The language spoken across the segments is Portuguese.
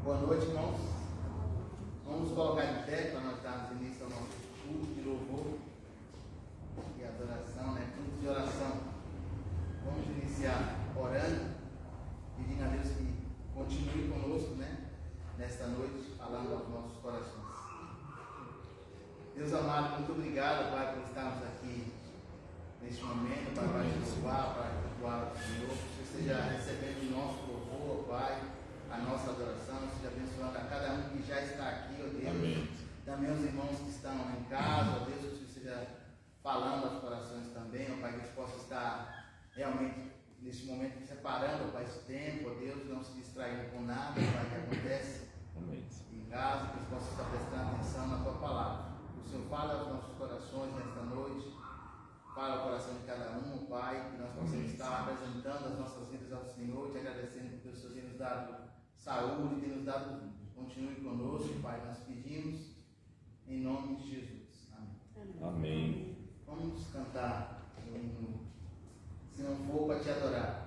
Boa noite, irmãos. Vamos colocar de pé para nós darmos início ao nosso culto de louvor e adoração, culto de oração. Vamos iniciar orando, pedindo a Deus que continue conosco, nesta noite, falando aos nossos corações. Deus amado, muito obrigado, Pai, por estarmos aqui neste momento, Pai, para te louvar, para cultuar o Senhor. Que você esteja recebendo o nosso louvor, Pai, a nossa adoração, seja abençoando a cada um que já está aqui, ó Deus. Amém. Também os irmãos que estão em casa, ó Deus, que você esteja falando aos corações também, ó Pai, que a gente possa estar realmente neste momento separando, ó Pai, esse tempo, ó Deus, não se distraindo com nada, ó Pai, que acontece em casa, que a gente possa estar prestando atenção na Tua palavra. O Senhor fala aos nossos corações nesta noite, fala ao coração de cada um, Pai, que nós possamos estar apresentando as nossas vidas ao Senhor, te agradecendo por o Senhor ter nos dado saúde, ter nos dado vida. Continue conosco, Pai, nós pedimos em nome de Jesus. Amém. Amém. Vamos cantar o hino, Se Não For Para Te Adorar.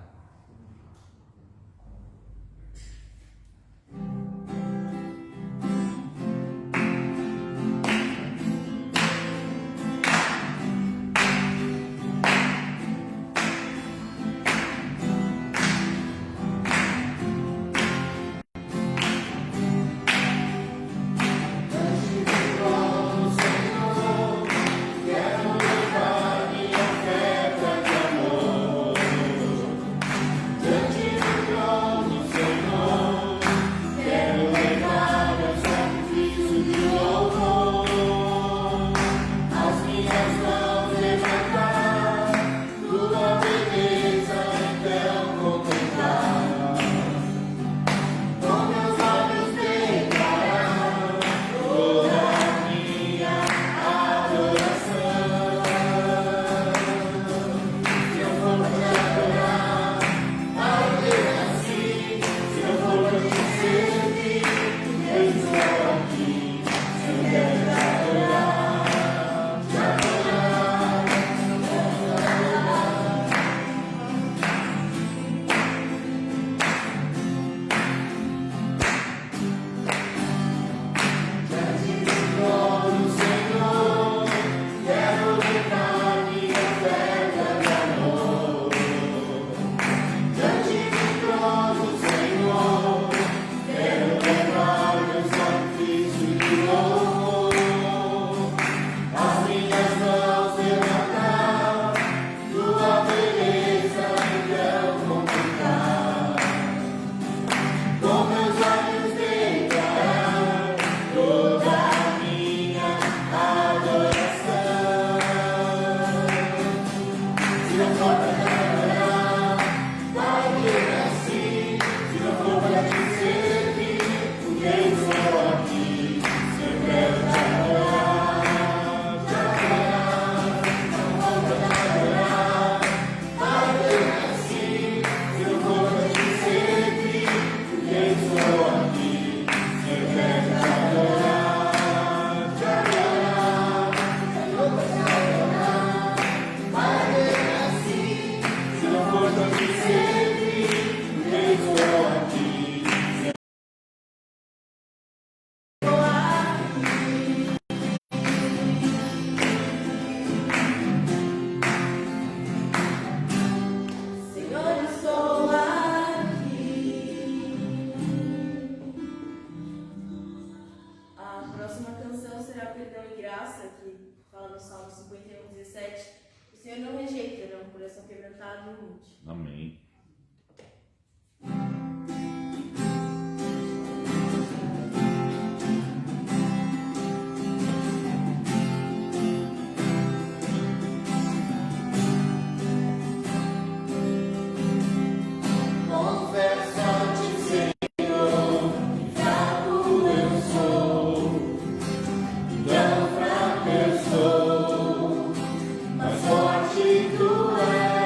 Amém. Mas forte tu és.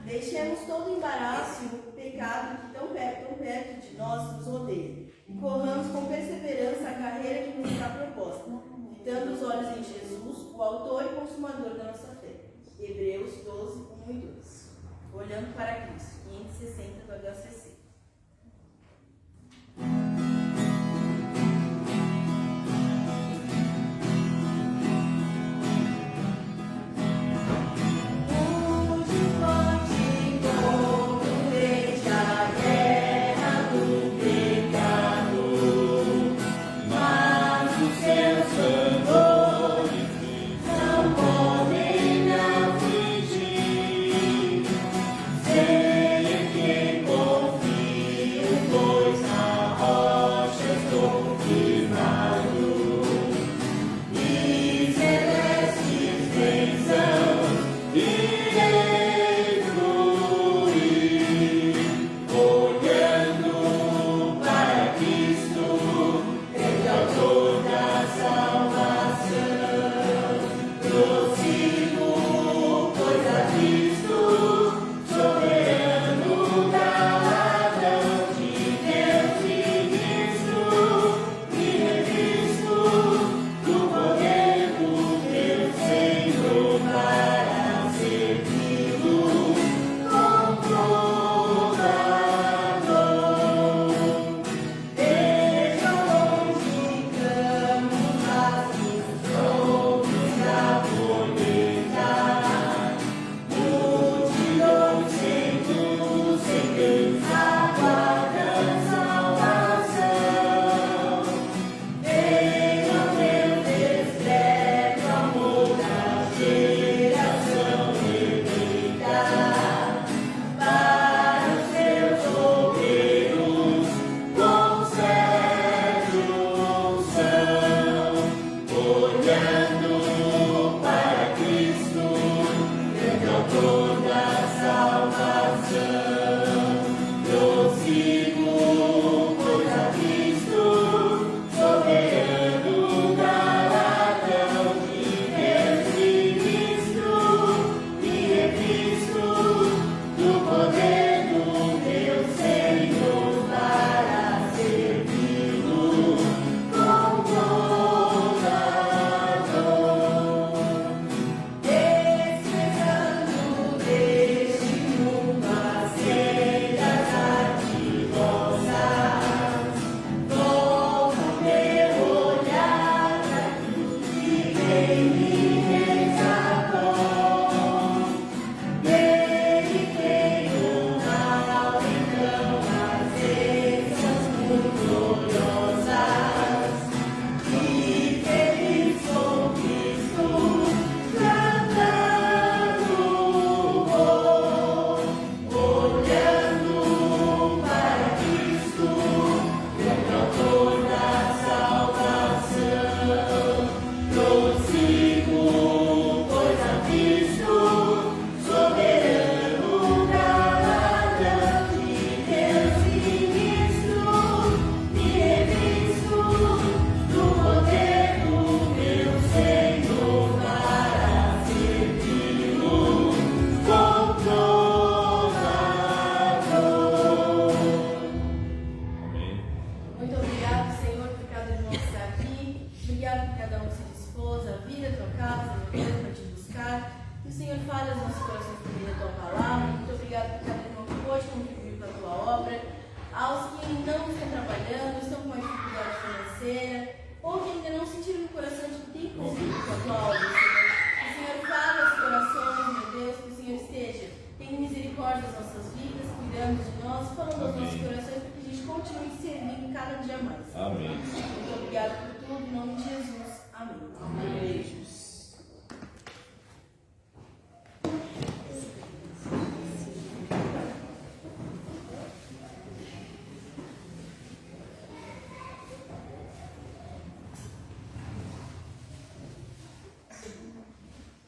Deixemos todo o embaraço e o pecado que tão perto de nós nos rodeia, e corramos com perseverança a carreira que nos está proposta, fitando os olhos em Jesus, o autor e consumador da nossa fé. Hebreus 12, 1 e 2. Olhando para Cristo, 560 do HCC.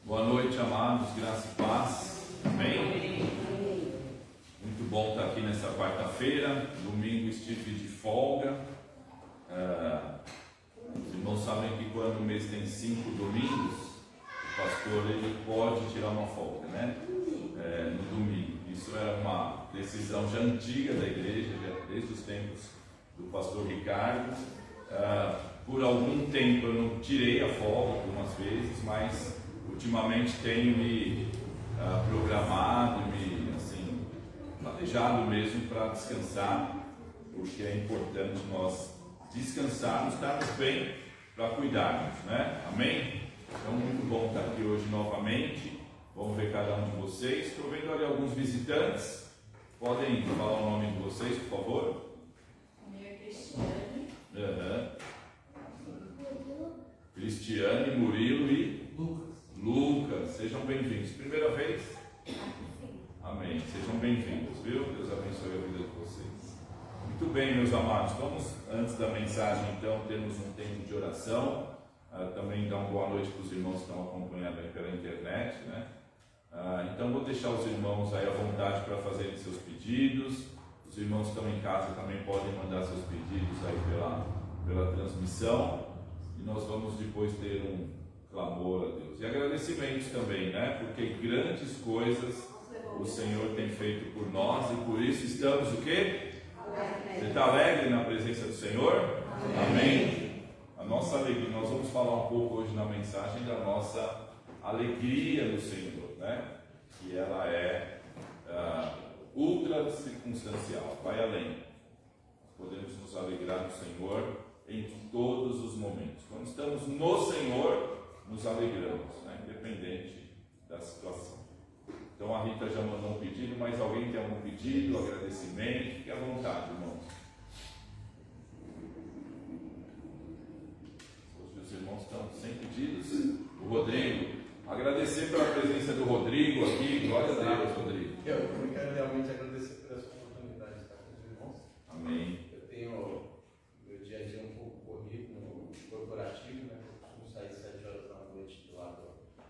Boa noite, amados, graça e paz. Amém? Muito bom estar aqui nessa quarta-feira. Domingo estive de folga. Os irmãos sabem que quando o mês tem 5 domingos, o pastor ele pode tirar uma folga, né? No domingo. decisão já antiga da igreja, já desde os tempos do pastor Ricardo. Por algum tempo eu não tirei a folga algumas vezes, mas ultimamente tenho me programado, me assim, planejado mesmo para descansar, porque é importante nós descansarmos, estarmos bem para cuidarmos, né? Amém? Então, muito bom estar aqui hoje novamente. Vamos ver cada um de vocês. Estou vendo ali alguns visitantes. Podem falar o nome de vocês, por favor? O meu é Cristiane. Cristiane, Murilo e Lucas. Sejam bem-vindos. Primeira vez? Amém. Sejam bem-vindos, viu? Deus abençoe a vida de vocês. Muito bem, meus amados. Vamos, antes da mensagem, então, temos um tempo de oração. Também dar uma boa noite para os irmãos que estão acompanhando aí pela internet, né? Então vou deixar os irmãos aí à vontade para fazerem seus pedidos. Os irmãos que estão em casa também podem mandar seus pedidos aí pela transmissão. E nós vamos depois ter um clamor a Deus. E agradecimentos também, né? Porque grandes coisas o Senhor tem feito por nós e por isso estamos o quê? Você está alegre na presença do Senhor? Amém. A nossa alegria, nós vamos falar um pouco hoje na mensagem da nossa alegria no Senhor, né? Que ela é ultra circunstancial, vai além. Podemos nos alegrar no Senhor em todos os momentos. Quando estamos no Senhor, nos alegramos, né? Independente da situação. Então a Rita já mandou um pedido, mas alguém tem algum pedido, agradecimento? Fique à vontade, irmãos. Os irmãos estão sem pedidos. O Rodrigo, agradecer pela presença do Rodrigo aqui. Glória a Deus, Rodrigo. Eu quero realmente agradecer por essa oportunidade de estar com os irmãos. Amém. Eu tenho meu dia a dia um pouco corrido no corporativo, né? Eu costumo sair 7 horas da noite do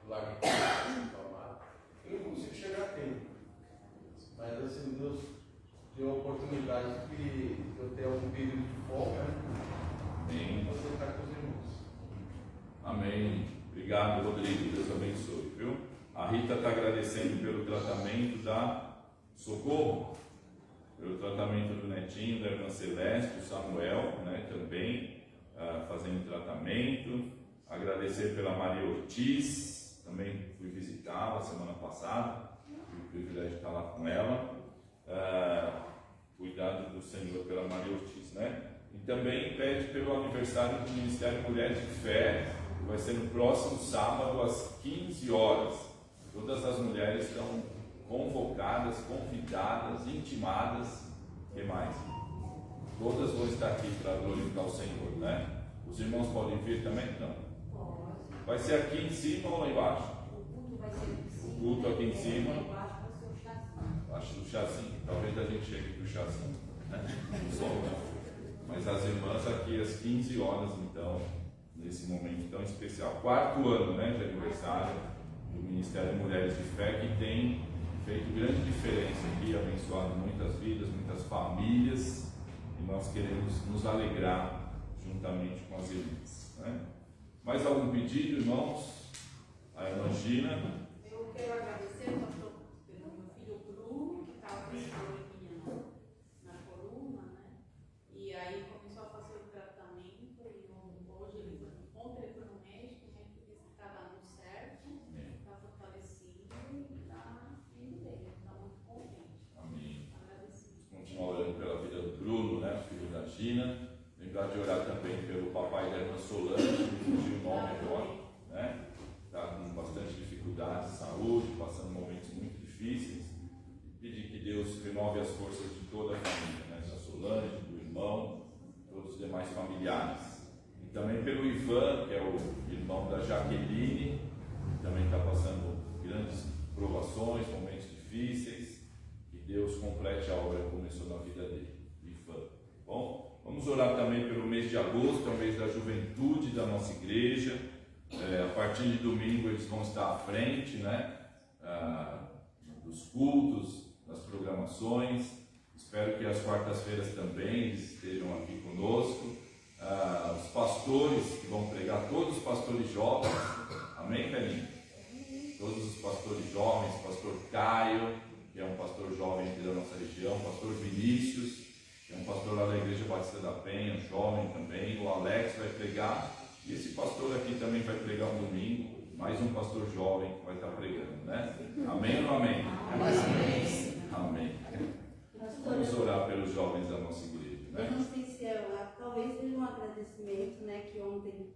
lado de Palmar. Eu não consigo chegar a tempo. Mas assim, Deus deu a oportunidade de eu ter algum período de folga, né? Amém. E você estar com os irmãos. Amém. Obrigado, Rodrigo. Deus abençoe, viu? A Rita está agradecendo pelo tratamento da Socorro, pelo tratamento do netinho, da irmã Celeste, o Samuel, né, também fazendo tratamento. Agradecer pela Maria Ortiz, também fui visitá-la semana passada, tive o privilégio de estar lá com ela. Cuidado do Senhor pela Maria Ortiz, né? E também pede pelo aniversário do Ministério Mulheres de Fé, que vai ser no próximo sábado às 15 horas. Todas as mulheres estão convocadas, convidadas, intimadas. O que mais? Todas vão estar aqui para glorificar o Senhor, né? Os irmãos podem vir também? Não. Vai ser aqui em cima ou lá embaixo? O culto aqui em cima. Acho do chazinho. Talvez a gente chegue para o chazinho, né? Mas as irmãs aqui às 15 horas, então, nesse momento tão especial. 4º ano, né, de aniversário do Ministério Mulheres de Fé, que tem feito grande diferença aqui, abençoado muitas vidas, muitas famílias, e nós queremos nos alegrar juntamente com as irmãs, né? Mais algum pedido, irmãos? A irmã Gina. Eu quero agradecer, pastor, pelo meu filho Bruno, que estava com probleminha na coluna, né? E aí começou a fazer o tratamento, e hoje ontem ele foi no médico, o médico disse que está dando certo, está fortalecido e está indo bem, está muito contente. Amém. Agradecido. Continuar orando pela vida do Bruno, né, filho da Gina. Lembrar de orar também pelo papai da irmã Solange, que fugiu o nome agora, né? Está com bastante dificuldade de saúde, passando momentos muito difíceis. Pedir que Deus renove as forças de toda a família, né? Da Solange, do irmão, todos os demais familiares. E também pelo Ivan, que é o irmão da Jaqueline, que também está passando grandes provações, momentos difíceis. Que Deus complete a obra que começou na vida dele, Ivan. Bom? Vamos orar também pelo mês de agosto, é o mês da juventude da nossa igreja. A partir de domingo eles vão estar à frente, né? Dos cultos, das programações. Espero que às quartas-feiras também eles estejam aqui conosco. Os pastores que vão pregar, todos os pastores jovens. Amém, Pelinho? Todos os pastores jovens, pastor Caio, que é um pastor jovem aqui da nossa região, Batista da Penha, jovem também, o Alex vai pregar, e esse pastor aqui também vai pregar um domingo, mais um pastor jovem que vai estar pregando, né? Amém ou não amém? Amém. Vamos orar pelos jovens da nossa igreja, né? Eu não sei se talvez seja um agradecimento, né, que ontem,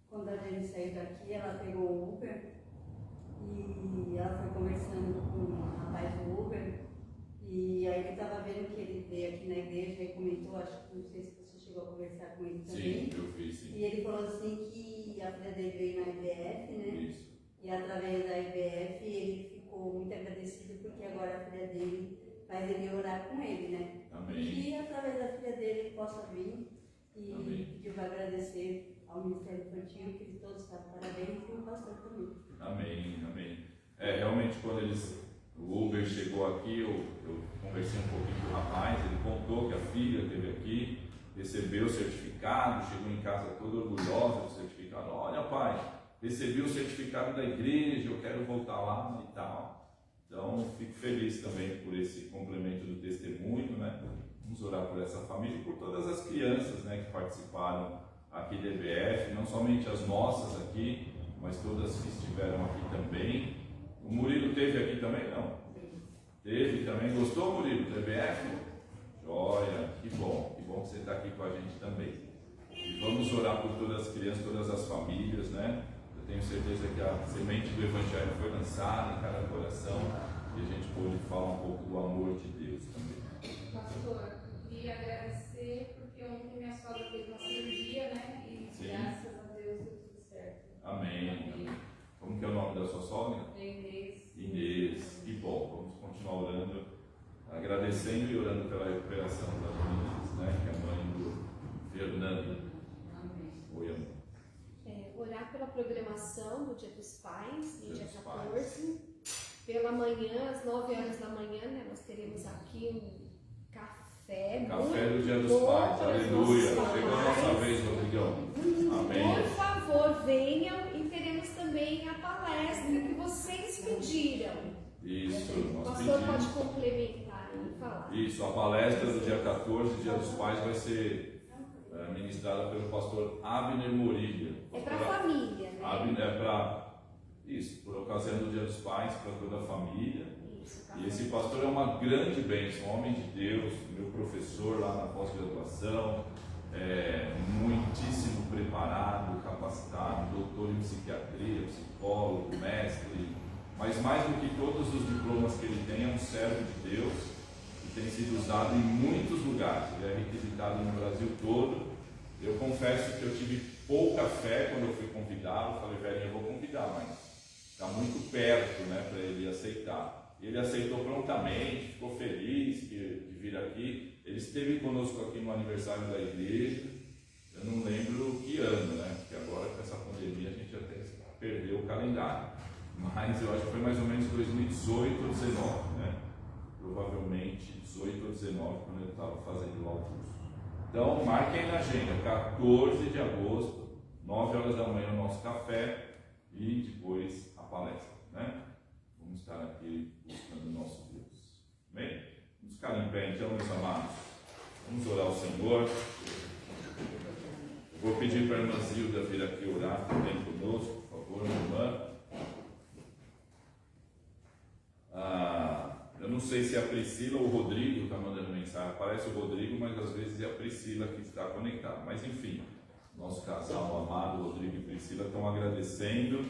quando a gente saiu daqui, ela pegou o Uber e ela foi conversando com o rapaz do Uber e aí ele estava vendo que ele veio aqui na igreja e comentou, acho que não sei se você chegou a conversar com ele também. Sim, eu fiz, sim. E ele falou assim que a filha dele veio na IBF, né? Isso. E através da IBF ele ficou muito agradecido porque agora a filha dele faz ele orar com ele, né? Amém. E através da filha dele ele possa vir e Amém. pediu para agradecer ao Ministério Infantil, que eles todos estão parabéns, e o pastor também. Amém, amém. Realmente quando o Uber chegou aqui, eu conversei um pouquinho com o rapaz, ele contou que a filha esteve aqui, recebeu o certificado, chegou em casa toda orgulhosa do certificado. Olha, pai, recebi o certificado da igreja, eu quero voltar lá e tal. Então, fico feliz também por esse complemento do testemunho, né? Vamos orar por essa família e por todas as crianças, né, que participaram aqui da EBF, não somente as nossas aqui, mas todas que estiveram aqui também. O Murilo teve aqui também? Não? Teve também. Gostou, Murilo, da EBF? Joia, que bom que você está aqui com a gente também. E vamos orar por todas as crianças, todas as famílias, né? Eu tenho certeza que a semente do Evangelho foi lançada em cada coração e a gente pôde falar um pouco do amor de Deus também. Pastor, eu queria agradecer porque ontem minha sogra fez uma cirurgia, né? E Sim. graças a Deus deu tudo certo. Amém. Como que é o nome da sua sogra? Inês. Inês. Que bom. Vamos continuar orando, agradecendo e orando pela recuperação das meninas, né? Que é a mãe do Fernando. Amém. Oi, amor. Orar pela programação do Dia dos Pais, no dia Dia dos 14. Pela manhã, às 9 horas da manhã, né, nós teremos aqui um café. Café do Dia dos bom Pais. para os Aleluia. nossos Chegou a pais. nossa vez, Rodrigão. Amém. Por favor, venham e teremos também a palestra que vocês pediram. Isso, O nós pastor pode pedimos. complementar e falar. Isso, a palestra do dia 14, Dia dos Pais, vai ser ministrada pelo pastor Abner Morilha. É para a família, né? Abner, isso, por ocasião do Dia dos Pais, para toda a família. Isso, E esse pastor é uma grande bênção, homem de Deus, meu professor lá na pós-graduação, muitíssimo preparado, capacitado, doutor em psiquiatria, psicólogo, mestre, mas mais do que todos os diplomas que ele tem, é um servo de Deus que tem sido usado em muitos lugares, ele é requisitado no Brasil todo. Eu confesso que eu tive pouca fé quando eu fui convidá-lo, falei, velhinho, eu vou convidar, mas está muito perto, né, para ele aceitar. Ele aceitou prontamente, ficou feliz de vir aqui. Ele esteve conosco aqui no aniversário da igreja, eu não lembro que ano, né, porque agora com essa pandemia a gente até perdeu o calendário, mas eu acho que foi mais ou menos 2018 ou 2019, né, provavelmente 18 ou 19, quando ele estava fazendo lá o curso. Então, marquem na agenda, 14 de agosto, 9 horas da manhã, o nosso café e depois a palestra, né? Vamos estar aqui buscando o nosso Deus. Amém? Vamos ficar em pé, então, meus amados. Vamos orar ao Senhor. Eu vou pedir para a irmã Zilda vir aqui orar também conosco, por favor, minha irmã. Eu não sei se é a Priscila ou o Rodrigo que está mandando mensagem. Aparece o Rodrigo, mas às vezes é a Priscila que está conectada. Mas enfim, nosso casal amado, Rodrigo e Priscila, estão agradecendo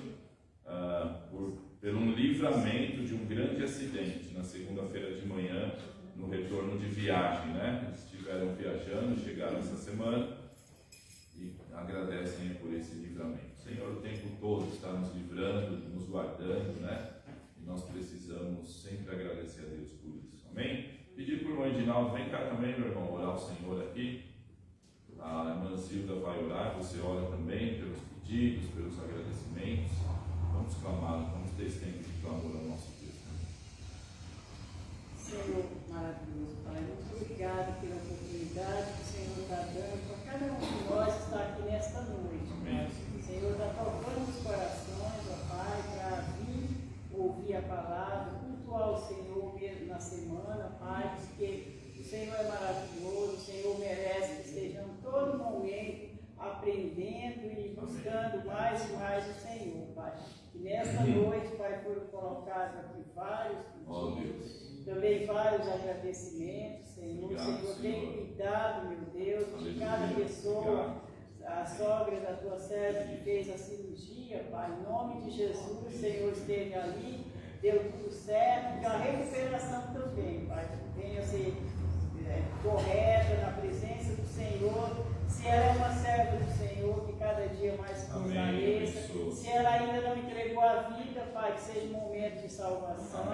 pelo livramento de um grande acidente na segunda-feira de manhã, no retorno de viagem, né? Eles estiveram viajando, chegaram essa semana e agradecem por esse livramento. Senhor, o tempo todo está nos livrando, nos guardando, né? Nós precisamos sempre agradecer a Deus por isso, amém? Pedir por irmão Edinaldo, vem cá também, meu irmão, orar ao Senhor aqui. A irmã Zilda vai orar, você ora também pelos pedidos, pelos agradecimentos. Vamos clamar, vamos ter esse tempo de clamor ao nosso Deus. Senhor maravilhoso, Pai, muito obrigado pela oportunidade que o Senhor está dando para cada um de nós que está aqui nesta noite. Amém. O Senhor está tocando os corações, ó Pai, para vir ouvir a palavra, cultuar o Senhor mesmo na semana, Pai, porque o Senhor é maravilhoso, o Senhor merece que colocado aqui vários Ó pedidos, Deus. também vários agradecimentos, Senhor. Obrigado, Senhor, tem Senhor. cuidado, meu Deus, de Aleluia. cada pessoa. Obrigado. A sogra da tua serva que fez a cirurgia, Pai, em nome de Jesus, o Senhor esteve ali, deu tudo certo, e a recuperação também, Pai, que venha ser correta na presença do Senhor. Se ela é uma serva do Senhor, que cada dia mais fortaleça. Se ela ainda não entregou a vida, Pai, que seja um momento de salvação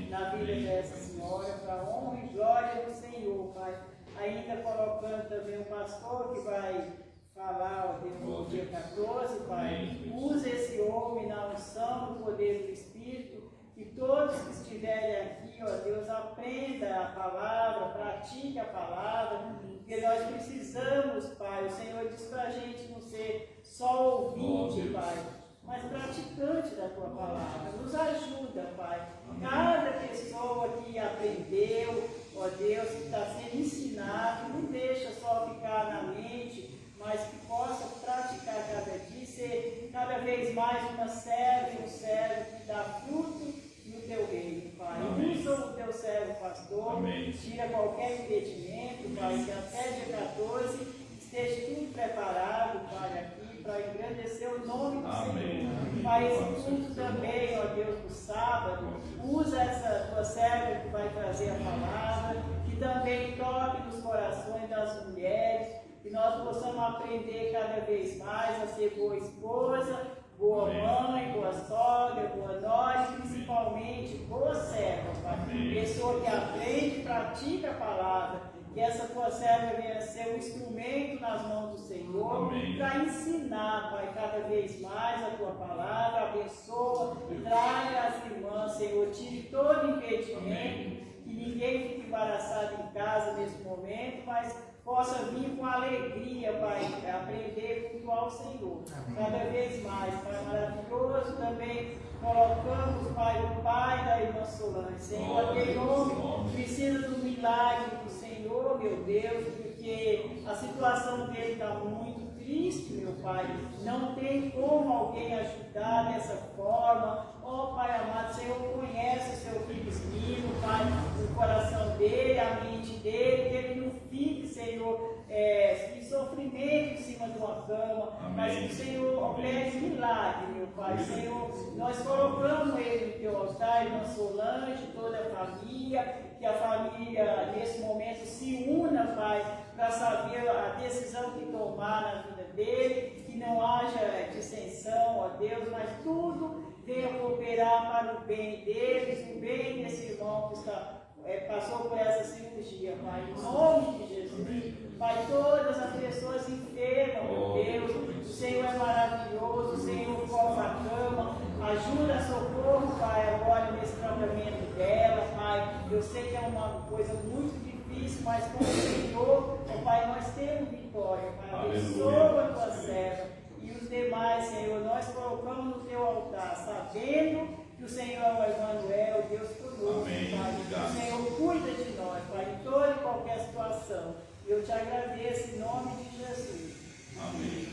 na vida dessa senhora, para a honra e glória do Senhor, Pai. Ainda colocando também o pastor que vai falar, ó Deus, no dia 14, Pai. Use esse homem na unção, no poder do Espírito. Que todos que estiverem aqui, ó Deus, aprenda a palavra, pratique a palavra, porque nós precisamos, Pai. O Senhor diz para a gente não ser só ouvinte, Pai, mas praticante da tua palavra. Nos ajuda, Pai. Cada pessoa que aprendeu, ó Deus, que está sendo ensinado, não deixa só ficar na mente, mas que possa praticar cada dia, ser cada vez mais uma serva e um servo que dá fruto no teu reino, Pai. Usa o teu servo pastor, tira qualquer impedimento, Pai, que até dia 14 esteja tudo preparado, Pai, aqui, para engrandecer o nome do Senhor. Pai, esse culto também, ó Deus, do sábado, usa essa tua serva que vai trazer a palavra, que também toque nos corações das mulheres, que nós possamos aprender cada vez mais a ser boa esposa, boa mãe, boa sogra, boa nora e principalmente boa serva, Pai. Pessoa que aprende e pratica a palavra. Que essa tua serva venha ser um instrumento nas mãos do Senhor para ensinar, Pai, cada vez mais a tua palavra. Abençoa, traga as irmãs, Senhor, tire todo impedimento, que ninguém fique embaraçado em casa nesse momento, mas possa vir com alegria, Pai, aprender a cultuar o Senhor. Cada vez mais, Pai, maravilhoso também. Colocamos, Pai, o pai da irmã Solange, Senhor, aquele homem precisa do milagre do Senhor, meu Deus, porque a situação dele está muito triste, meu Pai. Não tem como alguém ajudar dessa forma. Oh, Pai amado, Senhor, conhece o seu filho Espírito, Pai, o coração dele, a mente dele, que ele não fique, Senhor, em sofrimento em cima de uma cama, mas que o Senhor opere milagre, meu Pai. Senhor, nós colocamos ele no teu altar, irmã Solange, toda a família, que a família nesse momento se una, Pai, para saber a decisão que tomar na vida dele, que não haja dissensão, ó Deus, mas tudo venha cooperar para o bem deles, o bem desse irmão que passou por essa cirurgia, Pai, em nome de Jesus. Pai, todas as pessoas enfermas, meu Deus, o Senhor é maravilhoso, o Senhor forma a cama, ajuda, socorro, Pai, agora nesse tratamento dela, Pai. Eu sei que é uma coisa muito difícil, mas com o Senhor, ó Pai, nós temos vitória, Pai. Abençoa a tua serva e os demais, Senhor, nós colocamos no teu altar, sabendo que o Senhor é o Emmanuel, Deus conosco, Pai. O Senhor cuida de nós, Pai, em toda e qualquer situação. Eu te agradeço em nome de Jesus. Amém.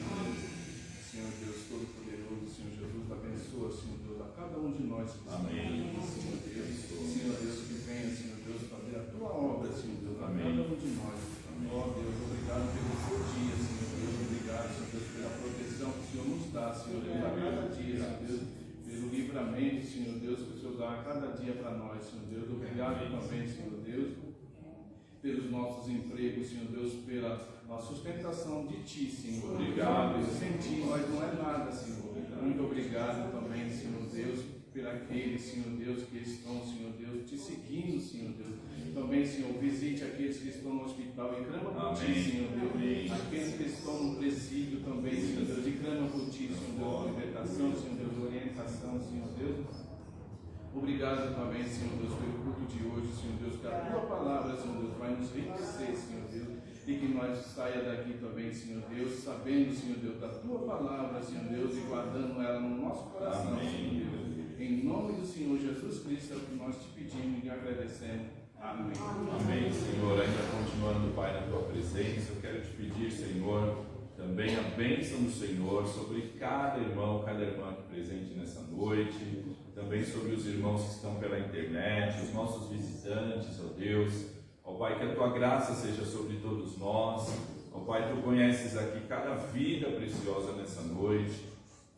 Senhor Deus Todo-Poderoso, Senhor Jesus, abençoa, Senhor Deus, a cada um de nós. Amém. Senhor Deus, que venha, Senhor Deus, fazer a tua obra, Senhor Deus, a cada um de nós. Ó Deus, obrigado pelo seu dia, Senhor Deus, obrigado, Senhor Deus, pela proteção que o Senhor nos dá, Senhor Deus, a cada dia, Senhor Deus, pelo livramento, Senhor Deus, que o Senhor dá a cada dia para nós, Senhor Deus. Obrigado também, Senhor Deus, pelos nossos empregos, Senhor Deus, pela sustentação de Ti, Senhor. Obrigado. Sem Ti nós não é nada, Senhor. Muito obrigado também, Senhor Deus, por aqueles, Senhor Deus, que estão, Senhor Deus, te seguindo, Senhor Deus. Também, Senhor, visite aqueles que estão no hospital e clama por Ti, Senhor Deus. Aqueles que estão no presídio também, Senhor Deus, e clama por Ti, Senhor Deus, libertação, Senhor Deus, orientação, Senhor Deus. Obrigado também, Senhor Deus, pelo culto de hoje, Senhor Deus, que a Tua palavra, Senhor Deus, vai nos enriquecer, Senhor Deus, e que nós saia daqui também, Senhor Deus, sabendo, Senhor Deus, da Tua palavra, Senhor Deus, e guardando ela no nosso coração, Senhor Deus. Em nome do Senhor Jesus Cristo é o que nós te pedimos e agradecemos. Amém. Amém, Senhor. Ainda continuando, Pai, na Tua presença, eu quero te pedir, Senhor, também a bênção do Senhor sobre cada irmão, cada irmã aqui presente nessa noite. também sobre os irmãos que estão pela internet, os nossos visitantes, ó Deus. Ó Pai, que a Tua graça seja sobre todos nós. Ó Pai, Tu conheces aqui cada vida preciosa nessa noite,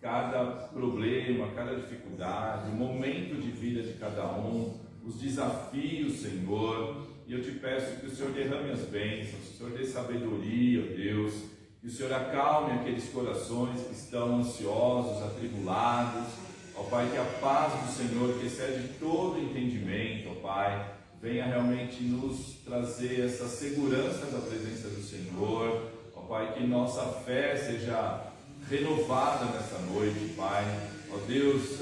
cada problema, cada dificuldade, o momento de vida de cada um, os desafios, Senhor. E eu te peço que o Senhor derrame as bênçãos, que o Senhor dê sabedoria, ó Deus, que o Senhor acalme aqueles corações que estão ansiosos, atribulados. Ó Pai, que a paz do Senhor, que excede todo entendimento, ó Pai, venha realmente nos trazer essa segurança da presença do Senhor. Ó Pai, que nossa fé seja renovada nessa noite, Pai. Ó Deus,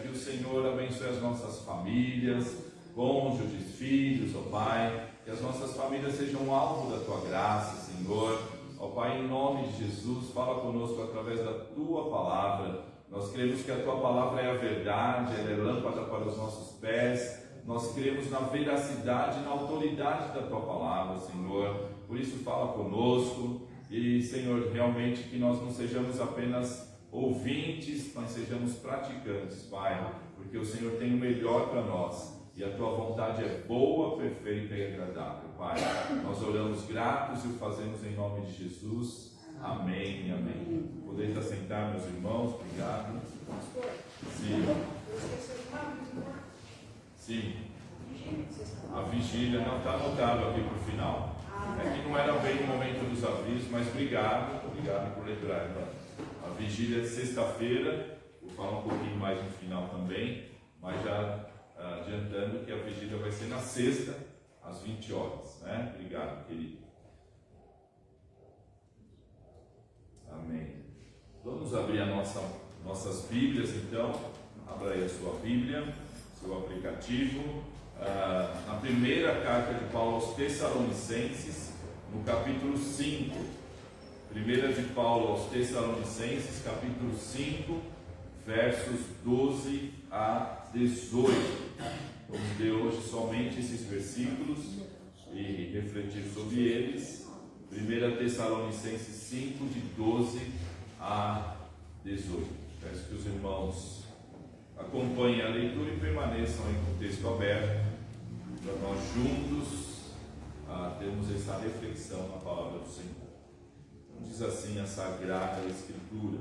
que o Senhor abençoe as nossas famílias, cônjuges, filhos, ó Pai, que as nossas famílias sejam alvo da Tua graça, Senhor. Ó Pai, em nome de Jesus, fala conosco através da Tua palavra. Nós cremos que a Tua palavra é a verdade, ela é lâmpada para os nossos pés. Nós cremos na veracidade e na autoridade da Tua palavra, Senhor. Por isso fala conosco e, Senhor, realmente que nós não sejamos apenas ouvintes, mas sejamos praticantes, Pai, porque o Senhor tem o melhor para nós. E a Tua vontade é boa, perfeita e agradável, Pai. Nós oramos gratos e o fazemos em nome de Jesus. Amém e amém. Poder estar sentado, meus irmãos. Obrigado. Sim. Sim. A vigília não está anotado aqui para o final. É que não era bem o momento dos avisos, mas obrigado por lembrar. A vigília de sexta-feira, vou falar um pouquinho mais no final também, mas já adiantando que a vigília vai ser na sexta, às 20 horas, né? Obrigado, querido. Amém. Vamos abrir nossas Bíblias, então. Abra aí a sua Bíblia, seu aplicativo. Na primeira carta de Paulo aos Tessalonicenses, no capítulo 5. Primeira de Paulo aos Tessalonicenses, capítulo 5, versos 12 a 18. Vamos ler hoje somente esses versículos e refletir sobre eles. 1 Tessalonicenses 5, de 12 a 18. Peço que os irmãos acompanhem a leitura e permaneçam aí com o texto aberto, para nós juntos termos essa reflexão na palavra do Senhor. Então, diz assim a Sagrada Escritura: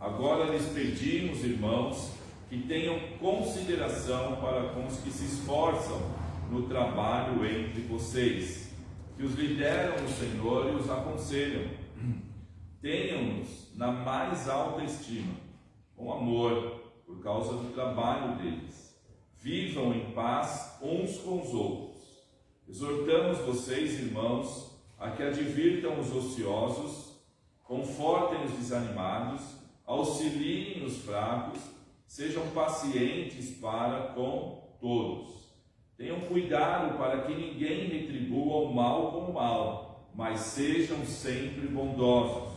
agora lhes pedimos, irmãos, que tenham consideração para com os que se esforçam no trabalho entre vocês, que os lideram no Senhor e os aconselham. Tenham-nos na mais alta estima, com amor, por causa do trabalho deles. Vivam em paz uns com os outros. Exortamos vocês, irmãos, a que advirtam os ociosos, confortem os desanimados, auxiliem os fracos, sejam pacientes para com todos. Tenham cuidado para que ninguém retribua o mal com o mal, mas sejam sempre bondosos,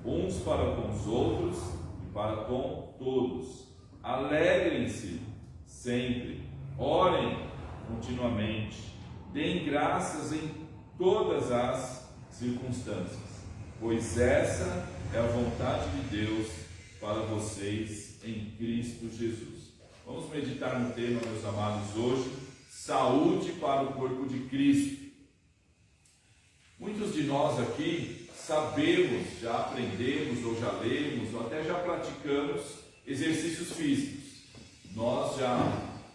uns para com os outros e para com todos. Alegrem-se sempre, orem continuamente, deem graças em todas as circunstâncias, pois essa é a vontade de Deus para vocês em Cristo Jesus. Vamos meditar no tema, meus amados, hoje: saúde para o corpo de Cristo. Muitos de nós aqui sabemos, já aprendemos, ou já lemos, ou até já praticamos exercícios físicos. Nós já,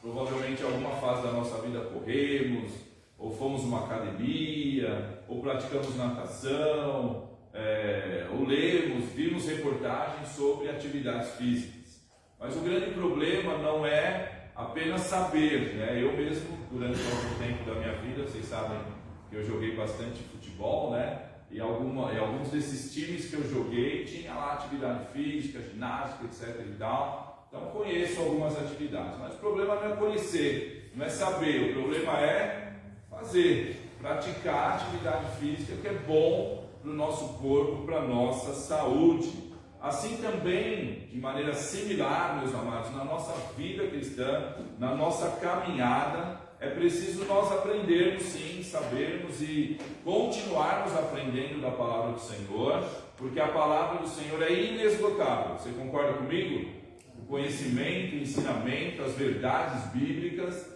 provavelmente, em alguma fase da nossa vida corremos, ou fomos numa academia, ou praticamos natação, ou lemos, vimos reportagens sobre atividades físicas. Mas o grande problema não é apenas saber, né? Eu mesmo, durante algum tempo da minha vida, vocês sabem que eu joguei bastante futebol, né? E alguns desses times que eu joguei tinha lá atividade física, ginástica, etc. e tal. Então conheço algumas atividades, mas o problema não é conhecer, não é saber, o problema é fazer, praticar a atividade física, que é bom para o nosso corpo, para a nossa saúde. Assim também, de maneira similar, meus amados, na nossa vida cristã, na nossa caminhada, é preciso nós aprendermos sim, sabermos e continuarmos aprendendo da palavra do Senhor, porque a palavra do Senhor é inesgotável. Você concorda comigo? o conhecimento, o ensinamento, as verdades bíblicas,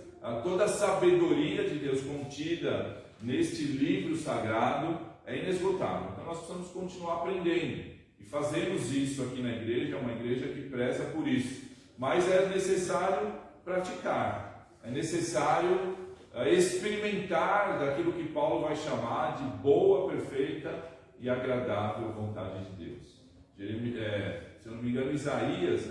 toda a sabedoria de Deus contida neste livro sagrado é inesgotável. Então nós precisamos continuar aprendendo e fazemos isso aqui na igreja, é uma igreja que preza por isso. Mas é necessário praticar, é necessário experimentar daquilo que Paulo vai chamar de boa, perfeita e agradável vontade de Deus. Se eu não me engano, Isaías,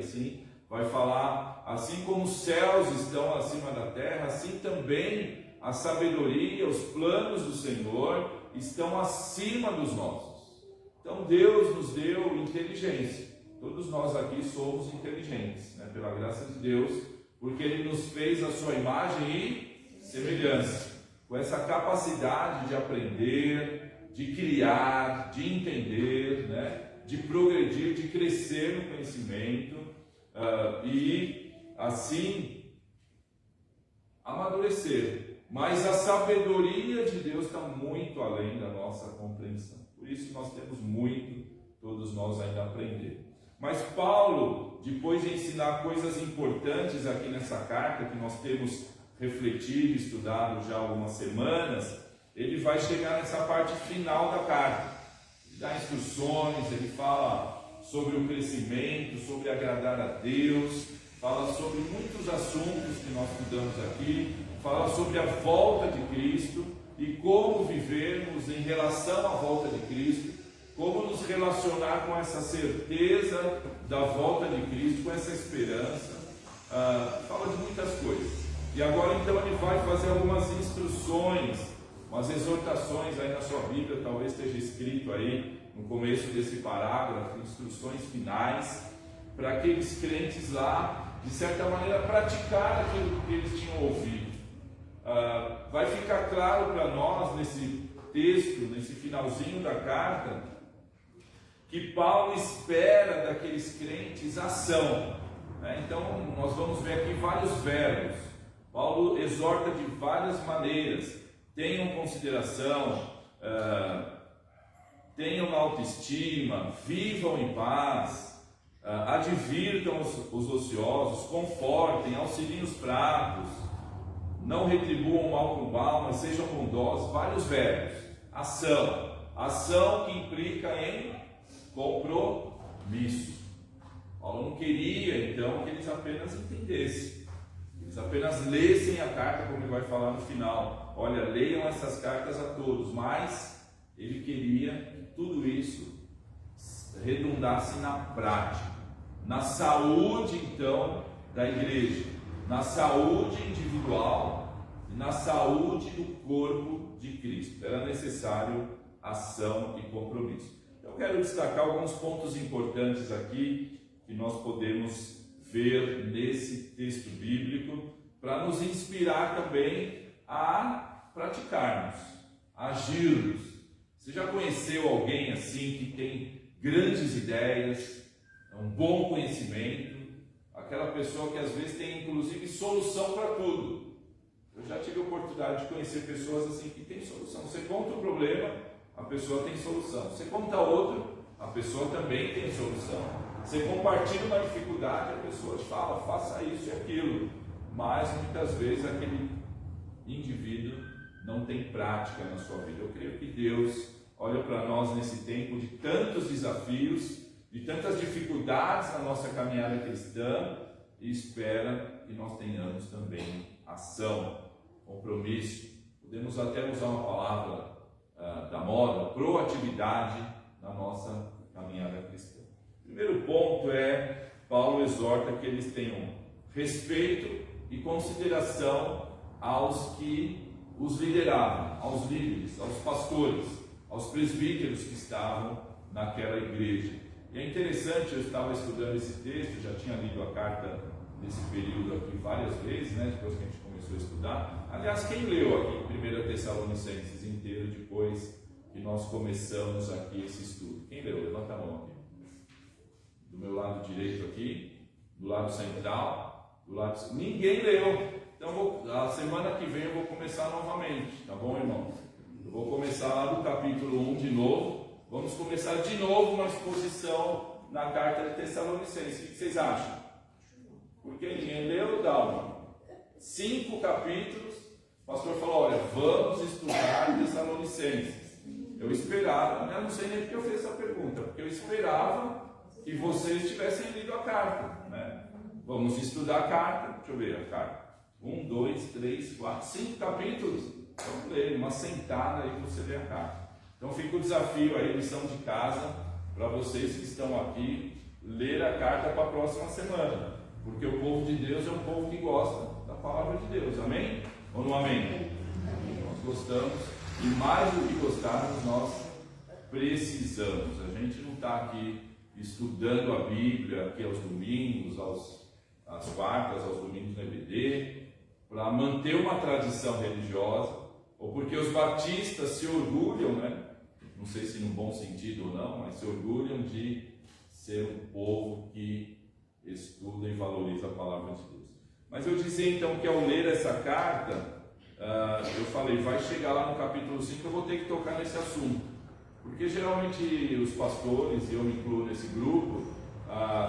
sim, vai falar, assim como os céus estão acima da terra, assim também a sabedoria, os planos do Senhor estão acima dos nossos. Então Deus nos deu inteligência. Todos nós aqui somos inteligentes, pela graça de Deus, porque Ele nos fez a sua imagem e semelhança, com essa capacidade de aprender, de criar, de entender, de progredir, de crescer no conhecimento e assim amadurecer. Mas a sabedoria de Deus está muito além da nossa compreensão. Por isso nós temos muito, todos nós, ainda a aprender. Mas Paulo, depois de ensinar coisas importantes aqui nessa carta, que nós temos refletido e estudado já há algumas semanas, ele vai chegar nessa parte final da carta. Ele dá instruções, ele fala sobre o crescimento, sobre agradar a Deus, fala sobre muitos assuntos que nós estudamos aqui, fala sobre a volta de Cristo e como vivermos em relação à volta de Cristo, como nos relacionar com essa certeza da volta de Cristo, com essa esperança. Fala de muitas coisas. E agora então ele vai fazer algumas instruções, umas exortações aí na sua Bíblia, talvez esteja escrito aí no começo desse parágrafo, instruções finais, para aqueles crentes lá, de certa maneira, praticar aquilo que eles tinham ouvido. Vai ficar claro para nós nesse texto, nesse finalzinho da carta, que Paulo espera daqueles crentes ação. Então nós vamos ver aqui vários verbos. Paulo exorta de várias maneiras: tenham consideração, tenham autoestima, vivam em paz, advirtam os ociosos, confortem, auxiliem os fracos, não retribuam mal com mal, mas sejam bondosos. Vários verbos. Ação que implica em compromisso. Paulo não queria então que eles apenas entendessem, que eles apenas lessem a carta, como ele vai falar no final. Olha, leiam essas cartas a todos, mas ele queria que tudo isso redundasse na prática, na saúde então da igreja, na saúde individual e na saúde do corpo de Cristo. Era necessário ação e compromisso. Eu quero destacar alguns pontos importantes aqui que nós podemos ver nesse texto bíblico para nos inspirar também a praticarmos, a agirmos. Você já conheceu alguém assim que tem grandes ideias, um bom conhecimento, aquela pessoa que às vezes tem inclusive solução para tudo? Eu já tive a oportunidade de conhecer pessoas assim que têm solução. Você conta o problema, a pessoa tem solução. Você conta outro, a pessoa também tem solução. Você compartilha uma dificuldade, a pessoa te fala, faça isso e aquilo. Mas muitas vezes aquele indivíduo não tem prática na sua vida. Eu creio que Deus olha para nós nesse tempo de tantos desafios, de tantas dificuldades na nossa caminhada cristã, e espera que nós tenhamos também ação, compromisso. Podemos até usar uma palavra da moda, proatividade na nossa caminhada cristã. O primeiro ponto é, Paulo exorta que eles tenham respeito e consideração aos que os lideravam, aos líderes, aos pastores, aos presbíteros que estavam naquela igreja. E é interessante, eu estava estudando esse texto, já tinha lido a carta nesse período aqui várias vezes, depois que a gente começou a estudar. Aliás, quem leu aqui 1 Tessalonicenses inteiro depois que nós começamos aqui esse estudo? Quem leu? Levanta a mão aqui. Do meu lado direito aqui, do lado central, do lado... Ninguém leu. Então, a semana que vem eu vou começar novamente, tá bom, irmãos? Eu vou começar lá do capítulo 1 de novo. Vamos começar de novo uma exposição na carta de Tessalonicenses. O que vocês acham? Porque ninguém leu, dá 5 capítulos. O pastor falou: olha, vamos estudar Tessalonicenses. Eu esperava, eu não sei nem porque eu fiz essa pergunta, porque eu esperava que vocês tivessem lido a carta, né? Vamos estudar a carta. Deixa eu ver a carta. 1, 2, 3, 4, 5 capítulos. Então, ler uma sentada aí você lê a carta. Então fica o desafio aí, lição de casa, para vocês que estão aqui, ler a carta para a próxima semana. Porque o povo de Deus é um povo que gosta da palavra de Deus. Amém? Ou não amém? Nós gostamos, e mais do que gostarmos, nós precisamos. A gente não está aqui estudando a Bíblia aqui aos domingos, às quartas, aos domingos no EBD, para manter uma tradição religiosa, ou porque os batistas se orgulham, né? Não sei se no bom sentido ou não, mas se orgulham de ser um povo que estuda e valoriza a palavra de Deus. Mas eu dizia então que ao ler essa carta, eu falei, vai chegar lá no capítulo 5, eu vou ter que tocar nesse assunto, porque geralmente os pastores, e eu me incluo nesse grupo,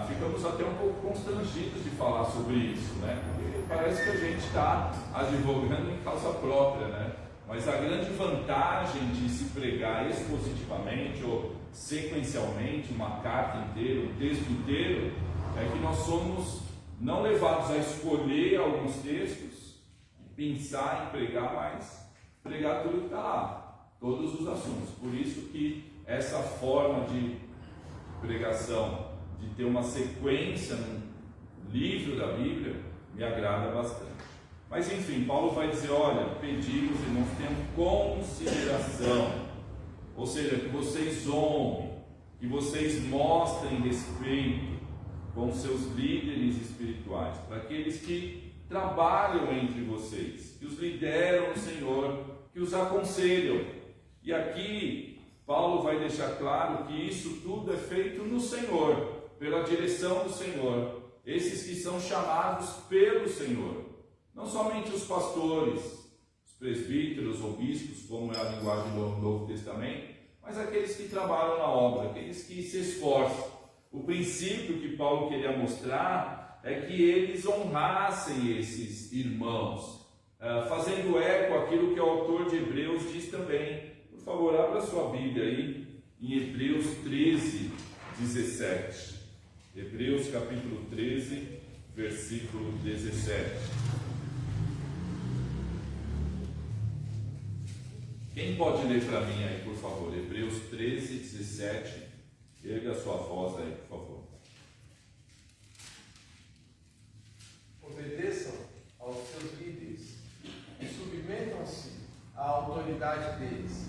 ficamos até um pouco constrangidos de falar sobre isso, né? Porque parece que a gente está advogando em causa própria, né? Mas a grande vantagem de se pregar expositivamente ou sequencialmente uma carta inteira, um texto inteiro, é que nós somos não levados a escolher alguns textos, pensar em pregar, mas pregar tudo que está lá, todos os assuntos. Por isso que essa forma de pregação, de ter uma sequência no livro da Bíblia, me agrada bastante. Mas enfim, Paulo vai dizer, olha, pedimos, irmãos, tenham consideração, ou seja, que vocês honrem, que vocês mostrem respeito com seus líderes espirituais, para aqueles que trabalham entre vocês, que os lideram no Senhor, que os aconselham. E aqui Paulo vai deixar claro que isso tudo é feito no Senhor, pela direção do Senhor, esses que são chamados pelo Senhor. Não somente os pastores, os presbíteros ou bispos, como é a linguagem do Novo Testamento, mas aqueles que trabalham na obra, aqueles que se esforçam. O princípio que Paulo queria mostrar é que eles honrassem esses irmãos, fazendo eco àquilo que o autor de Hebreus diz também. Por favor, abra sua Bíblia aí em Hebreus 13, 17. Hebreus capítulo 13, versículo 17. Quem pode ler para mim aí, por favor? Hebreus 13, 17. Erga a sua voz aí, por favor. Obedeçam aos seus líderes e submetam-se à autoridade deles.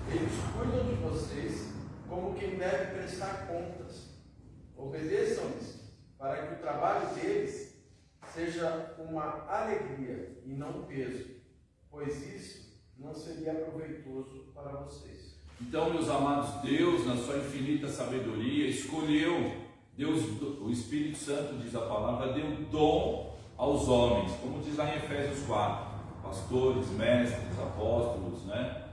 Eles cuidam de vocês como quem deve prestar contas. Obedeçam-lhes para que o trabalho deles seja uma alegria e não um peso, pois isso não seria proveitoso para vocês. Então, meus amados, Deus, na sua infinita sabedoria, escolheu, Deus, o Espírito Santo, diz a palavra, deu dom aos homens, como diz lá em Efésios 4, pastores, mestres, apóstolos, né?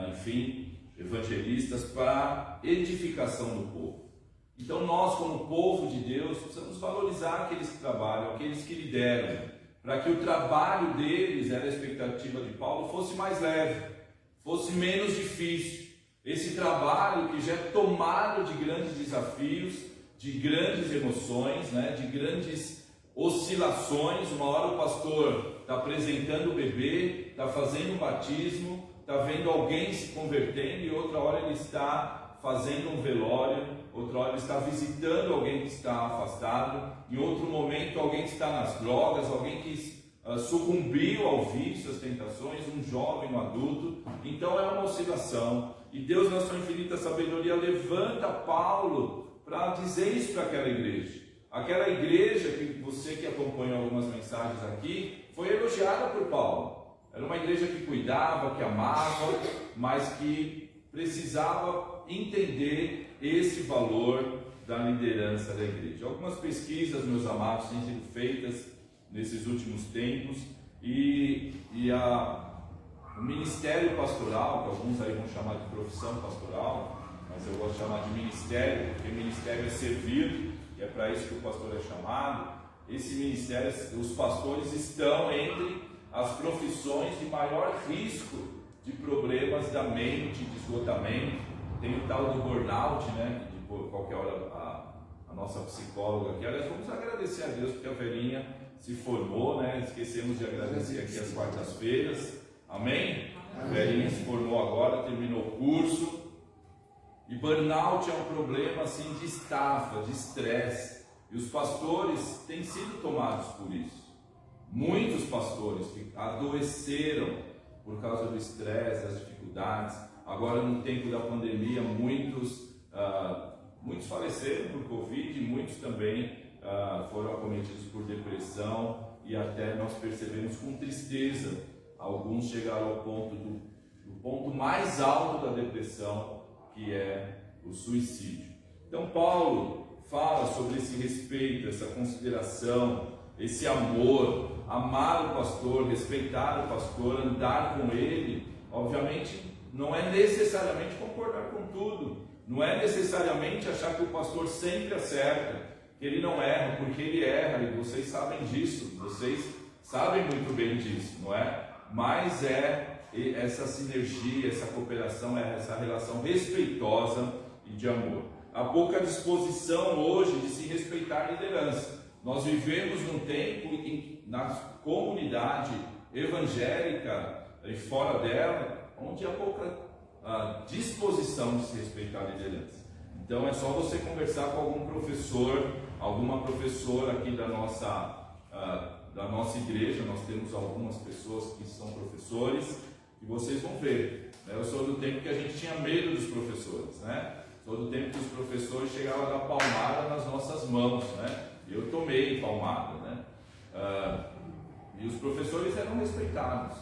Enfim, evangelistas, para edificação do povo. Então nós, como povo de Deus, precisamos valorizar aqueles que trabalham, aqueles que lideram, para que o trabalho deles, era a expectativa de Paulo, fosse mais leve, fosse menos difícil. Esse trabalho que já é tomado de grandes desafios, de grandes emoções, né, de grandes oscilações. Uma hora o pastor está apresentando o bebê, está fazendo um batismo, está vendo alguém se convertendo, e outra hora ele está fazendo um velório, outra hora ele está visitando alguém que está afastado, em outro momento alguém que está nas drogas, alguém que sucumbiu ao vício, às tentações, um jovem, um adulto. Então é uma oscilação, e Deus, na sua infinita sabedoria, levanta Paulo para dizer isso para aquela igreja. Aquela igreja que você que acompanha algumas mensagens aqui, foi elogiada por Paulo. Era uma igreja que cuidava, que amava, mas que precisava entender esse valor da liderança da igreja. Algumas pesquisas, meus amados, têm sido feitas nesses últimos tempos, e o ministério pastoral, que alguns aí vão chamar de profissão pastoral, mas eu gosto de chamar de ministério, porque ministério é servir, e é para isso que o pastor é chamado. Esse ministério, os pastores estão entre as profissões de maior risco de problemas da mente, de esgotamento. Tem o tal do burnout, né? Que de qualquer hora a nossa psicóloga aqui. Aliás, vamos agradecer a Deus porque a velhinha se formou, né? Esquecemos de agradecer aqui às quartas-feiras. Amém? A velhinha se formou agora, terminou o curso. E burnout é um problema assim de estafa, de estresse. E os pastores têm sido tomados por isso. Muitos pastores que adoeceram por causa do estresse, das dificuldades. Agora, no tempo da pandemia, muitos faleceram por Covid, muitos também foram acometidos por depressão, e até nós percebemos com tristeza, alguns chegaram ao ponto do ponto mais alto da depressão, que é o suicídio. Então Paulo fala sobre esse respeito, essa consideração, esse amor, amar o pastor, respeitar o pastor, andar com ele. Obviamente não é necessariamente concordar com tudo, não é necessariamente achar que o pastor sempre acerta, que ele não erra, porque ele erra, e vocês sabem disso, vocês sabem muito bem disso, não é? Mas é essa sinergia, essa cooperação, essa relação respeitosa e de amor. Há pouca disposição hoje de se respeitar a liderança. Nós vivemos num tempo em que, na comunidade evangélica e fora dela, onde há pouca disposição de se respeitar a liderança. Então é só você conversar com algum professor, alguma professora aqui da nossa igreja. Nós temos algumas pessoas que são professores, e vocês vão ver. Eu sou do tempo que a gente tinha medo dos professores, né? Sou do tempo que os professores chegavam a dar palmada nas nossas mãos, né? Eu tomei palmada, né? E os professores eram respeitados.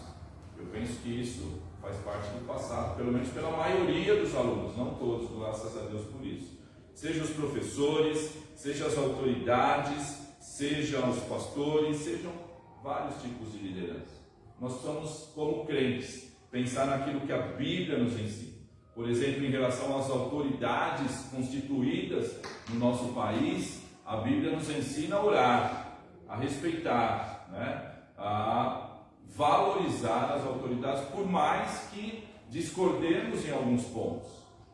Eu penso que isso faz parte do passado, pelo menos pela maioria dos alunos, não todos, graças a Deus por isso. Seja os professores, seja as autoridades, sejam os pastores, sejam vários tipos de liderança. Nós precisamos, como crentes, pensar naquilo que a Bíblia nos ensina. Por exemplo, em relação às autoridades constituídas no nosso país, a Bíblia nos ensina a orar, a respeitar, né? A valorizar as autoridades, por mais que discordemos em alguns pontos,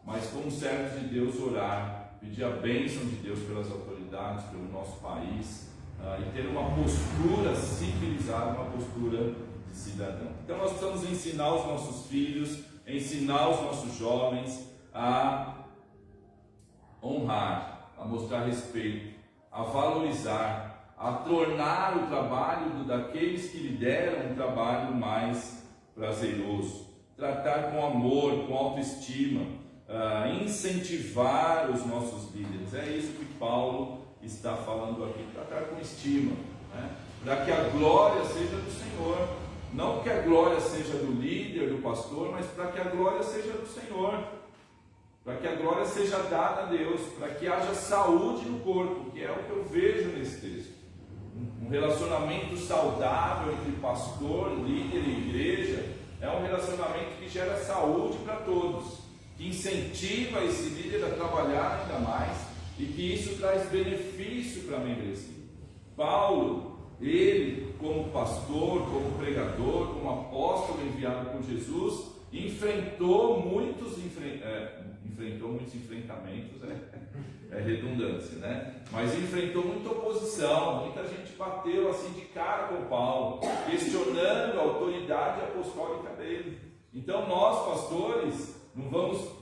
mas como servos de Deus, orar, pedir a bênção de Deus pelas autoridades, pelo nosso país, e ter uma postura civilizada, uma postura de cidadão. Então nós precisamos ensinar os nossos filhos, ensinar os nossos jovens a honrar, a mostrar respeito, a valorizar, a tornar o trabalho daqueles que lideram um trabalho mais prazeroso, tratar com amor, com autoestima, incentivar os nossos líderes. É isso que Paulo está falando aqui, tratar com estima, né? Para que a glória seja do Senhor. Não que a glória seja do líder, do pastor, mas para que a glória seja do Senhor, para que a glória seja dada a Deus, para que haja saúde no corpo, que é o que eu vejo nesse texto. Um relacionamento saudável entre pastor, líder e igreja é um relacionamento que gera saúde para todos, que incentiva esse líder a trabalhar ainda mais, e que isso traz benefício para a membresia. Paulo, ele, como pastor, como pregador, como apóstolo enviado por Jesus, enfrentou muitos enfrentamentos, é redundância, né? Mas enfrentou muita oposição, muita gente bateu assim de cara com Paulo, questionando a autoridade apostólica dele. Então nós, pastores,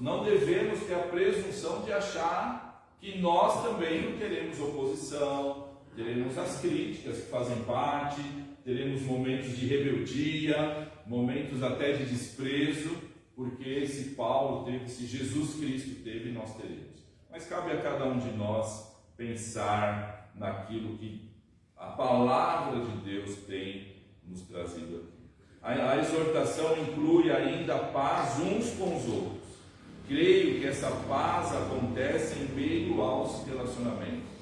não devemos ter a presunção de achar que nós também não teremos oposição, teremos as críticas que fazem parte, teremos momentos de rebeldia, momentos até de desprezo, porque se Paulo teve, se Jesus Cristo teve, nós teremos. Mas cabe a cada um de nós pensar naquilo que a palavra de Deus tem nos trazido aqui. A exortação inclui ainda a paz uns com os outros. Creio que essa paz acontece em meio aos relacionamentos.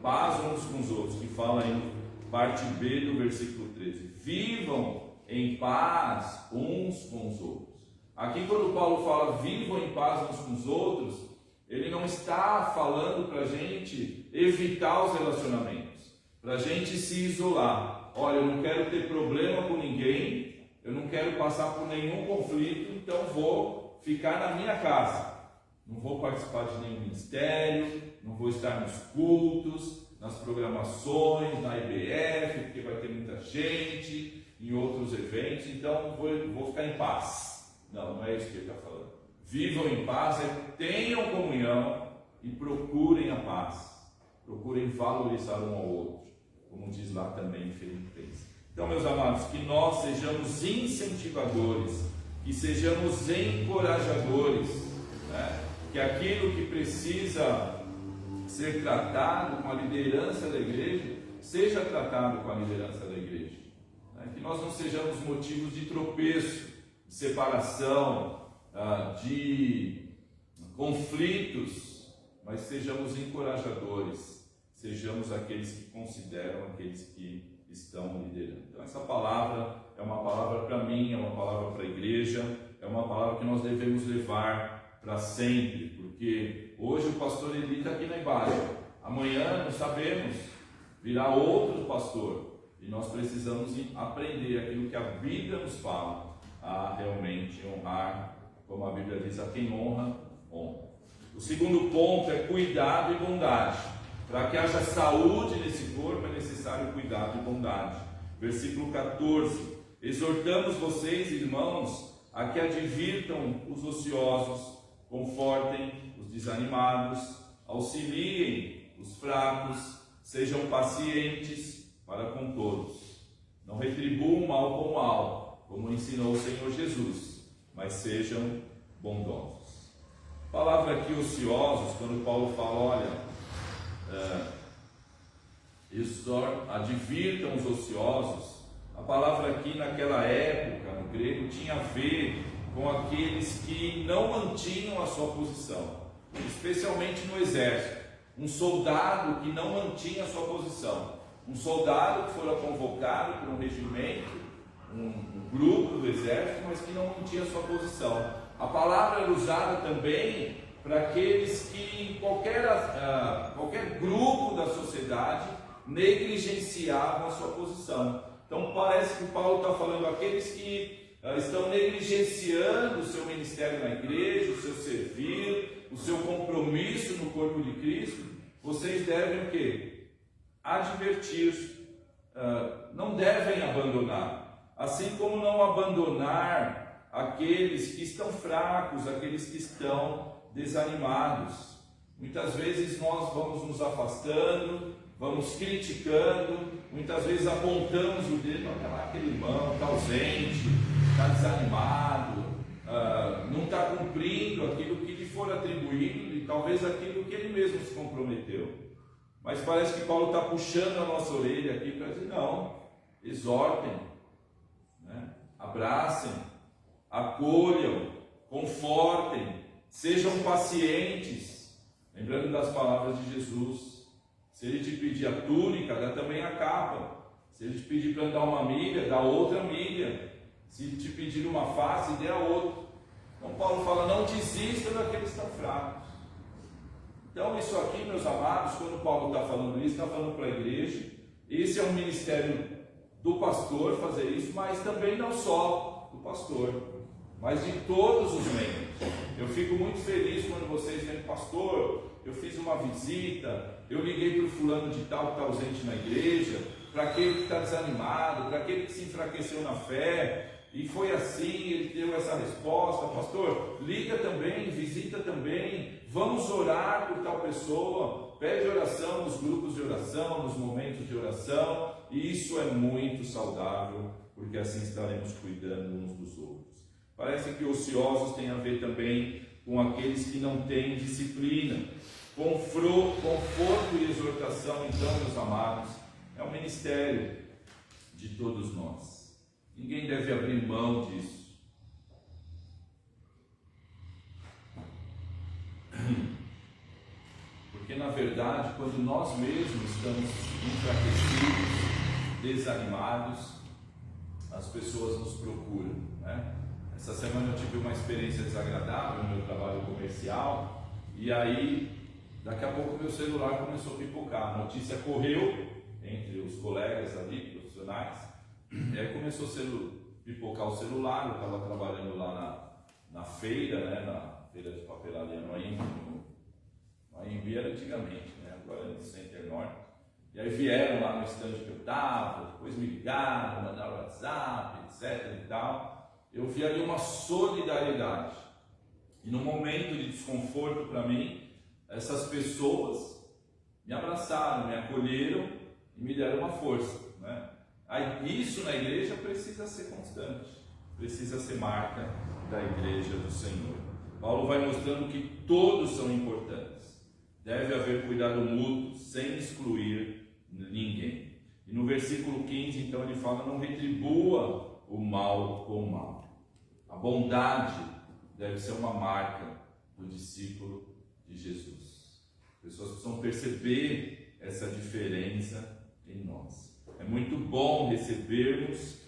Paz uns com os outros, que fala em parte B do versículo 13. Vivam em paz uns com os outros. Aqui, quando Paulo fala vivam em paz uns com os outros, ele não está falando para a gente evitar os relacionamentos, para a gente se isolar. Olha, eu não quero ter problema com ninguém, eu não quero passar por nenhum conflito, então vou ficar na minha casa. Não vou participar de nenhum ministério, não vou estar nos cultos, nas programações, na IBF, porque vai ter muita gente, em outros eventos, então vou ficar em paz. Não é isso que ele está falando. Vivam em paz, tenham comunhão e procurem a paz. Procurem valorizar um ao outro, como diz lá também em Filipenses. Então, meus amados, que nós sejamos incentivadores, que sejamos encorajadores, né? Que aquilo que precisa ser tratado com a liderança da igreja, seja tratado com a liderança da igreja. Né? Que nós não sejamos motivos de tropeço, de separação, de conflitos, mas sejamos encorajadores, sejamos aqueles que consideram aqueles que estão liderando. Então essa palavra é uma palavra para mim, é uma palavra para a igreja, é uma palavra que nós devemos levar para sempre, porque hoje o pastor Eli está aqui na embaixo, amanhã não sabemos, virá outro pastor, e nós precisamos aprender aquilo que a Bíblia nos fala, a realmente honrar, como a Bíblia diz, a quem honra, honra. O segundo ponto é cuidado e bondade. Para que haja saúde nesse corpo é necessário cuidado e bondade. Versículo 14: exortamos vocês, irmãos, a que advirtam os ociosos, confortem os desanimados, auxiliem os fracos, sejam pacientes para com todos. Não retribuam mal com mal, como ensinou o Senhor Jesus, mas sejam bondosos. A palavra aqui, ociosos, quando Paulo fala, olha, advirtam os ociosos, a palavra aqui naquela época, no grego, tinha a ver com aqueles que não mantinham a sua posição, especialmente no exército. Um soldado que não mantinha a sua posição, um soldado que fora convocado por um regimento, um grupo do exército, mas que não mantinha a sua posição. A palavra era usada também para aqueles que em qualquer grupo da sociedade negligenciavam a sua posição. Então parece que Paulo está falando aqueles que estão negligenciando o seu ministério na igreja, o seu servir, o seu compromisso no corpo de Cristo. Vocês devem o quê? Advertir, não devem abandonar. Assim como não abandonar aqueles que estão fracos, aqueles que estão desanimados. Muitas vezes nós vamos nos afastando, vamos criticando, muitas vezes apontamos o dedo, aquele irmão está ausente, está desanimado, não está cumprindo aquilo que lhe for atribuído e talvez aquilo que ele mesmo se comprometeu. Mas parece que Paulo está puxando a nossa orelha aqui para dizer, não, exortem, né? Abracem, acolham, confortem, sejam pacientes, lembrando das palavras de Jesus. Se ele te pedir a túnica, dá também a capa. Se ele te pedir para dar uma milha, dá outra milha. Se te pedir uma face, dê a outra. Então Paulo fala, não desista daqueles que estão fracos. Então isso aqui, meus amados, quando Paulo está falando isso, está falando para a igreja. Esse é um ministério do pastor fazer isso, mas também não só do pastor, mas de todos os membros. Eu fico muito feliz quando vocês dizem, pastor, eu fiz uma visita, eu liguei para o fulano de tal que está ausente na igreja, para aquele que está desanimado, para aquele que se enfraqueceu na fé, e foi assim, ele deu essa resposta. Pastor, liga também, visita também, vamos orar por tal pessoa, pede oração nos grupos de oração, nos momentos de oração, e isso é muito saudável, porque assim estaremos cuidando uns dos outros. Parece que ociosos tem a ver também com aqueles que não têm disciplina. Conforto e exortação, então, meus amados, é um ministério de todos nós. Ninguém deve abrir mão disso. Porque, na verdade, quando nós mesmos estamos enfraquecidos, desanimados, as pessoas nos procuram, né? Essa semana eu tive uma experiência desagradável no meu trabalho comercial, e aí daqui a pouco meu celular começou a pipocar. A notícia correu entre os colegas ali, profissionais, e aí começou a pipocar o celular. Eu estava trabalhando lá na feira, né, na feira de papelaria no Anhembi era antigamente, né, agora é no Center Norte. E aí vieram lá no estande que eu estava, depois me ligaram, mandaram WhatsApp, etc e tal. Eu vi ali uma solidariedade. E no momento de desconforto para mim, essas pessoas me abraçaram, me acolheram e me deram uma força, né? Aí, isso na igreja precisa ser constante, precisa ser marca da igreja do Senhor. Paulo vai mostrando que todos são importantes. Deve haver cuidado mútuo, sem excluir ninguém. E no versículo 15, então, ele fala: não retribua o mal com o mal. A bondade deve ser uma marca do discípulo de Jesus. As pessoas precisam perceber essa diferença em nós. É muito bom recebermos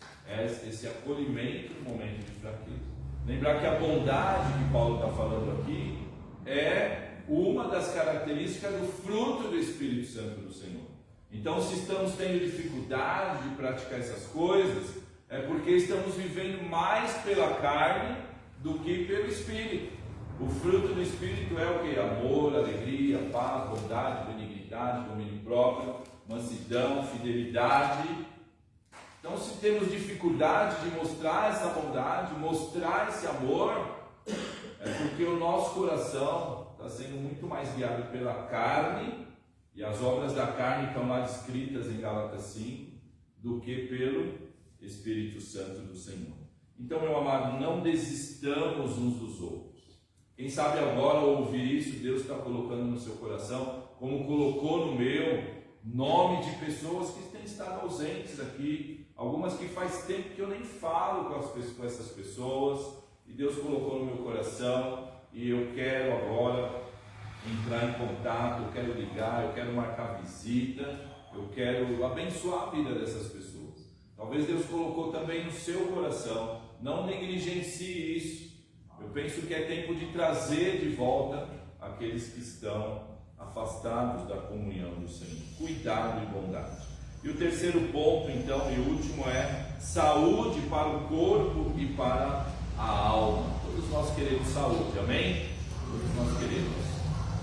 esse acolhimento no momento de fraqueza. Lembrar que a bondade que Paulo está falando aqui é uma das características do fruto do Espírito Santo do Senhor. Então, se estamos tendo dificuldade de praticar essas coisas, é porque estamos vivendo mais pela carne do que pelo Espírito. O fruto do Espírito é o que? Amor, alegria, paz, bondade, benignidade, domínio próprio, mansidão, fidelidade. Então, se temos dificuldade de mostrar essa bondade, mostrar esse amor, é porque o nosso coração está sendo muito mais guiado pela carne, e as obras da carne estão lá descritas em Gálatas 5, do que pelo Espírito Santo do Senhor. Então, meu amado, não desistamos uns dos outros. Quem sabe agora, ao ouvir isso, Deus está colocando no seu coração, como colocou no meu, nome de pessoas que têm estado ausentes aqui, algumas que faz tempo que eu nem falo com essas pessoas, e Deus colocou no meu coração, e eu quero agora entrar em contato, eu quero ligar, eu quero marcar visita, eu quero abençoar a vida dessas pessoas. Talvez Deus colocou também no seu coração, não negligencie isso. Eu penso que é tempo de trazer de volta aqueles que estão afastados da comunhão do Senhor. Cuidado e bondade. E o terceiro ponto, então, e último, é saúde para o corpo e para a alma. Todos nós queremos saúde, amém? Todos nós queremos.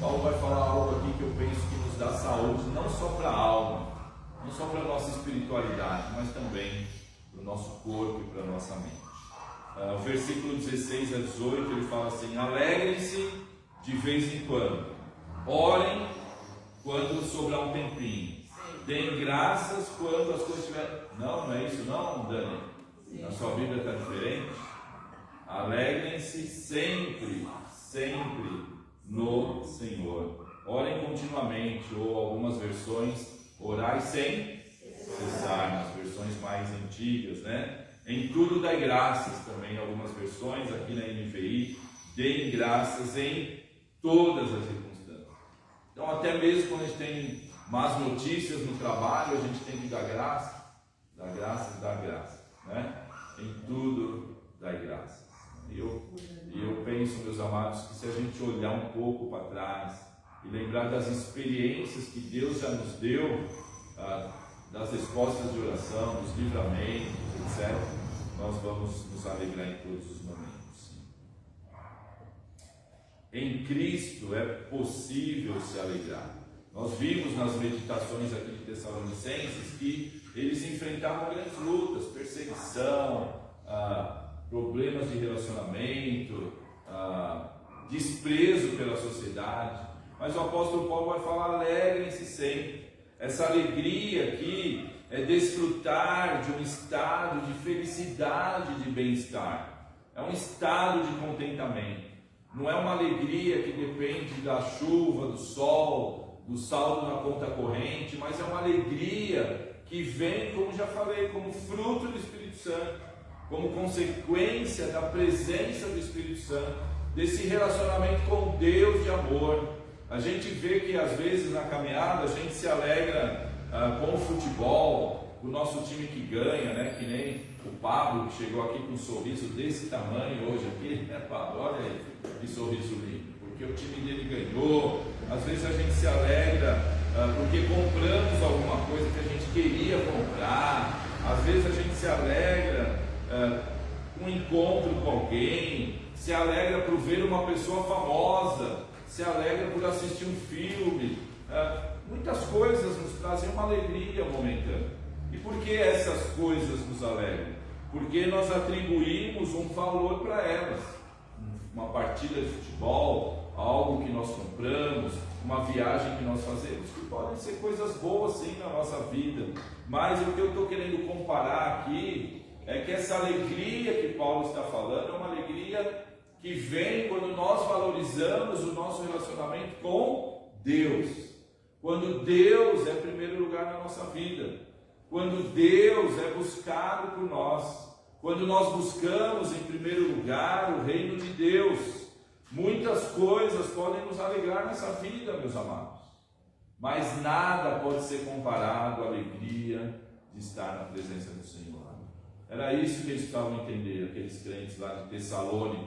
Paulo vai falar algo aqui que eu penso que nos dá saúde, não só para a alma, não só para a nossa espiritualidade, mas também para o nosso corpo e para a nossa mente. O versículo 16 a 18, ele fala assim: alegrem-se de vez em quando, orem quando sobrar um tempinho, deem graças quando as coisas estiverem... Não é isso não, Dani? Na sua Bíblia está diferente? Alegrem-se sempre, sempre no Senhor. Orem continuamente, ou algumas versões, orai sem cessar, nas versões mais antigas, né? Em tudo dai graças, também algumas versões, aqui na NVI, deem graças em todas as circunstâncias. Então, até mesmo quando a gente tem más notícias no trabalho, a gente tem que dar graças, né? Em tudo dai graças. E eu penso, meus amados, que se a gente olhar um pouco para trás e lembrar das experiências que Deus já nos deu, das respostas de oração, dos livramentos, etc., nós vamos nos alegrar em todos os momentos. Em Cristo é possível se alegrar. Nós vimos nas meditações aqui de Tessalonicenses que eles enfrentavam grandes lutas, perseguição, problemas de relacionamento, desprezo pela sociedade. Mas o apóstolo Paulo vai falar: alegrem-se sempre. Essa alegria aqui é desfrutar de um estado de felicidade, de bem-estar. É um estado de contentamento. Não é uma alegria que depende da chuva, do sol, do saldo na conta corrente, mas é uma alegria que vem, como já falei, como fruto do Espírito Santo, como consequência da presença do Espírito Santo, desse relacionamento com Deus de amor. A gente vê que às vezes na caminhada a gente se alegra com o futebol, o nosso time que ganha, né? Que nem o Pablo, que chegou aqui com um sorriso desse tamanho hoje aqui, né, Pablo? Olha aí, que sorriso lindo, porque o time dele ganhou. Às vezes a gente se alegra porque compramos alguma coisa que a gente queria comprar. Às vezes a gente se alegra com um encontro com alguém, se alegra por ver uma pessoa famosa, se alegra por assistir um filme. Muitas coisas nos trazem uma alegria momentânea. E por que essas coisas nos alegram? Porque nós atribuímos um valor para elas. Uma partida de futebol, algo que nós compramos, uma viagem que nós fazemos, que podem ser coisas boas sim na nossa vida. Mas o que eu estou querendo comparar aqui é que essa alegria que Paulo está falando é uma alegria que vem quando nós valorizamos o nosso relacionamento com Deus. Quando Deus é primeiro lugar na nossa vida. Quando Deus é buscado por nós. Quando nós buscamos em primeiro lugar o reino de Deus. Muitas coisas podem nos alegrar nessa vida, meus amados. Mas nada pode ser comparado à alegria de estar na presença do Senhor. Era isso que eles precisavam entender, aqueles crentes lá de Tessalônica,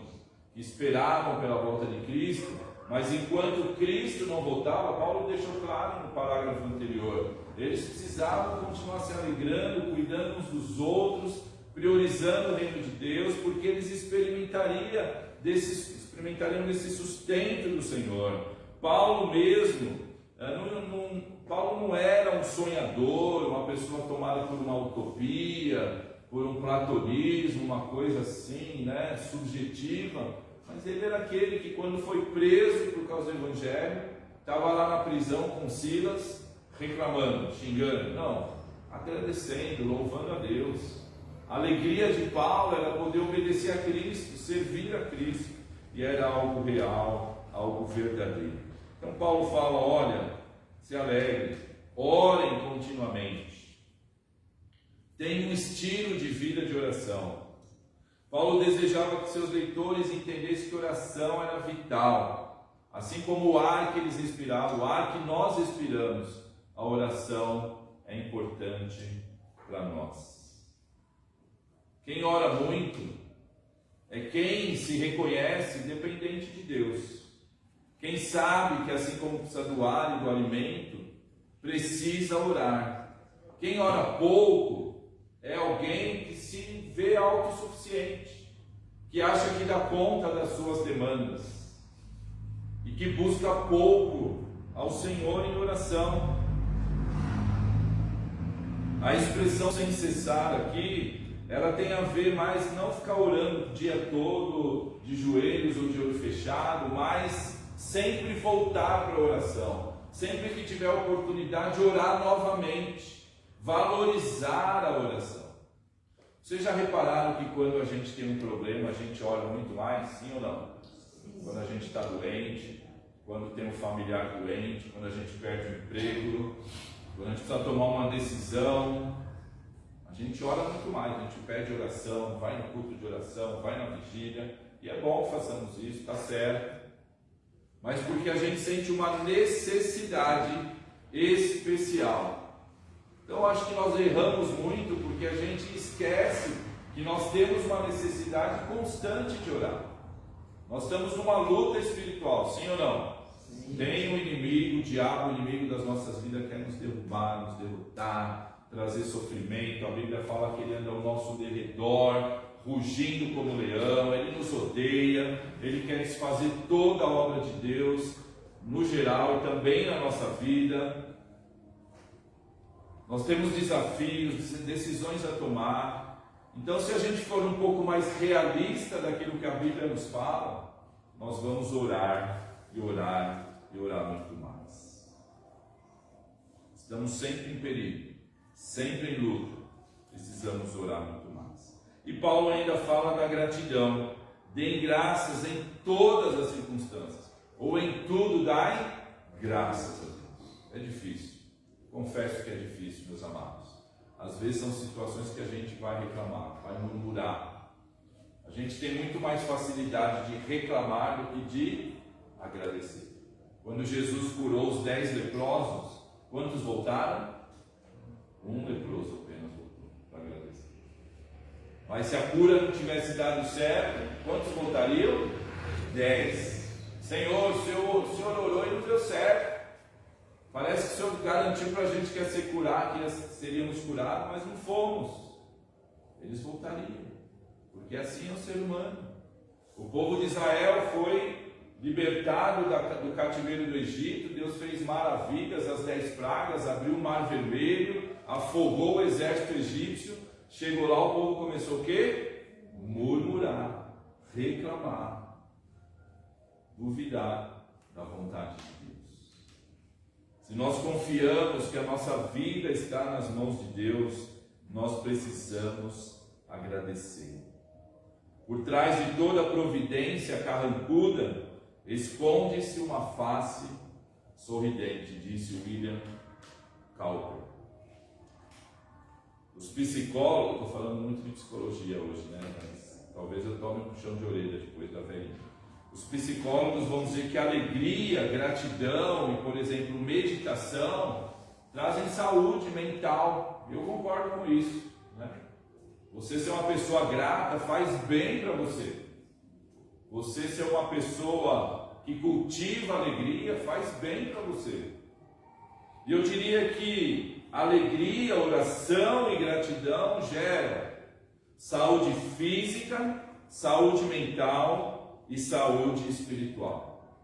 que esperavam pela volta de Cristo, mas enquanto Cristo não voltava, Paulo deixou claro no parágrafo anterior, eles precisavam continuar se alegrando, cuidando uns dos outros, priorizando o reino de Deus, porque eles experimentariam desse sustento do Senhor. Paulo mesmo, Paulo não era um sonhador, uma pessoa tomada por uma utopia, por um platonismo, uma coisa assim, né, subjetiva, mas ele era aquele que quando foi preso por causa do Evangelho, estava lá na prisão com Silas, reclamando, xingando, não, agradecendo, louvando a Deus. A alegria de Paulo era poder obedecer a Cristo, servir a Cristo, e era algo real, algo verdadeiro. Então Paulo fala, olha, se alegrem, orem continuamente. Tem um estilo de vida de oração. Paulo desejava que seus leitores entendessem que oração era vital. Assim como o ar que eles respiravam, o ar que nós respiramos, a oração é importante para nós. Quem ora muito é quem se reconhece dependente de Deus. Quem sabe que assim como precisa do ar e do alimento, precisa orar. Quem ora pouco é alguém que se vê autossuficiente, que acha que dá conta das suas demandas e que busca pouco ao Senhor em oração. A expressão sem cessar aqui, ela tem a ver mais não ficar orando o dia todo de joelhos ou de olho fechado, mas sempre voltar para a oração, sempre que tiver a oportunidade de orar novamente. Valorizar a oração. Vocês já repararam que quando a gente tem um problema, a gente ora muito mais, sim ou não? Sim. Quando a gente está doente, quando tem um familiar doente, quando a gente perde o emprego, quando a gente precisa tomar uma decisão, a gente ora muito mais, a gente pede oração, vai no culto de oração, vai na vigília, e é bom que façamos isso, está certo. Mas porque a gente sente uma necessidade especial. Então acho que nós erramos muito porque a gente esquece que nós temos uma necessidade constante de orar. Nós estamos numa luta espiritual, sim ou não? Sim. Tem um inimigo, o diabo, o inimigo das nossas vidas, quer nos derrubar, nos derrotar, trazer sofrimento. A Bíblia fala que ele anda ao nosso derredor, rugindo como leão, ele nos odeia, ele quer desfazer toda a obra de Deus, no geral e também na nossa vida. Nós temos desafios, decisões a tomar. Então, se a gente for um pouco mais realista daquilo que a Bíblia nos fala, nós vamos orar e orar e orar muito mais. Estamos sempre em perigo, sempre em luta. Precisamos orar muito mais. E Paulo ainda fala da gratidão. Deem graças em todas as circunstâncias, ou em tudo dai graças a Deus. É difícil. Confesso que é difícil, meus amados. Às vezes são situações que a gente vai reclamar, vai murmurar. A gente tem muito mais facilidade de reclamar do que de agradecer. Quando Jesus curou os 10 leprosos, quantos voltaram? Um leproso apenas Mas se a cura não tivesse dado certo, quantos voltariam? 10. Senhor, o Senhor orou e não deu certo. Parece que o Senhor garantiu para a gente que ia ser curado, que seríamos curados, mas não fomos. Eles voltariam, porque assim é o ser humano. O povo de Israel foi libertado do cativeiro do Egito. Deus fez maravilhas, as 10 pragas, abriu o mar vermelho, afogou o exército egípcio. Chegou lá, o povo começou o quê? Murmurar, reclamar, duvidar da vontade de Deus. Se nós confiamos que a nossa vida está nas mãos de Deus, nós precisamos agradecer. Por trás de toda providência carrancuda, esconde-se uma face sorridente, disse William Cowper. Os psicólogos, estou falando muito de psicologia hoje, né? Mas talvez eu tome um puxão de orelha depois da velhinha. Os psicólogos vão dizer que alegria, gratidão e, por exemplo, meditação trazem saúde mental. Eu concordo com isso, né? Você ser uma pessoa grata faz bem para você. Você ser uma pessoa que cultiva alegria faz bem para você. E eu diria que alegria, oração e gratidão geram saúde física, saúde mental e saúde espiritual.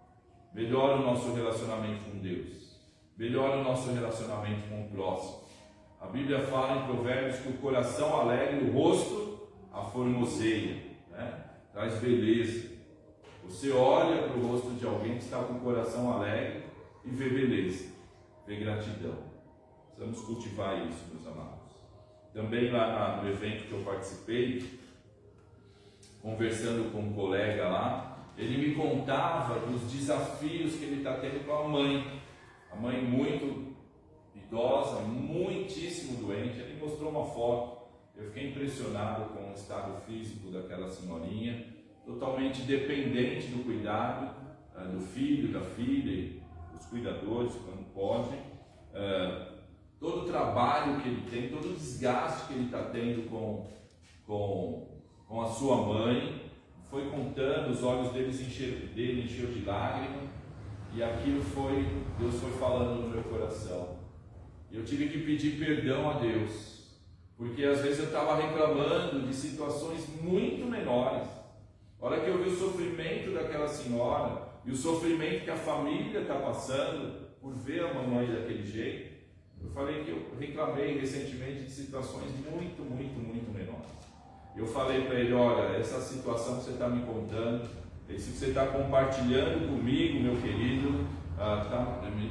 Melhora o nosso relacionamento com Deus, melhora o nosso relacionamento com o próximo. A Bíblia fala em Provérbios que o coração alegre, o rosto aformoseia, né? Traz beleza. Você olha para o rosto de alguém que está com o coração alegre e vê beleza, vê gratidão. Precisamos cultivar isso, meus amados. Também lá no evento que eu participei, conversando com um colega lá, ele me contava dos desafios que ele está tendo com a mãe muito idosa, muitíssimo doente. Ele mostrou uma foto, eu fiquei impressionado com o estado físico daquela senhorinha, totalmente dependente do cuidado do filho, da filha, dos cuidadores, quando podem. Todo o trabalho que ele tem, todo o desgaste que ele está tendo com a sua mãe, foi contando, os olhos dele encheu de lágrimas, e aquilo Deus foi falando no meu coração. Eu tive que pedir perdão a Deus, porque às vezes eu estava reclamando de situações muito menores. A hora que eu vi o sofrimento daquela senhora, e o sofrimento que a família está passando, por ver a mamãe daquele jeito, eu falei que eu reclamei recentemente de situações muito, muito, muito menores. Eu falei para ele, olha, essa situação que você está me contando, isso que você está compartilhando comigo, meu querido,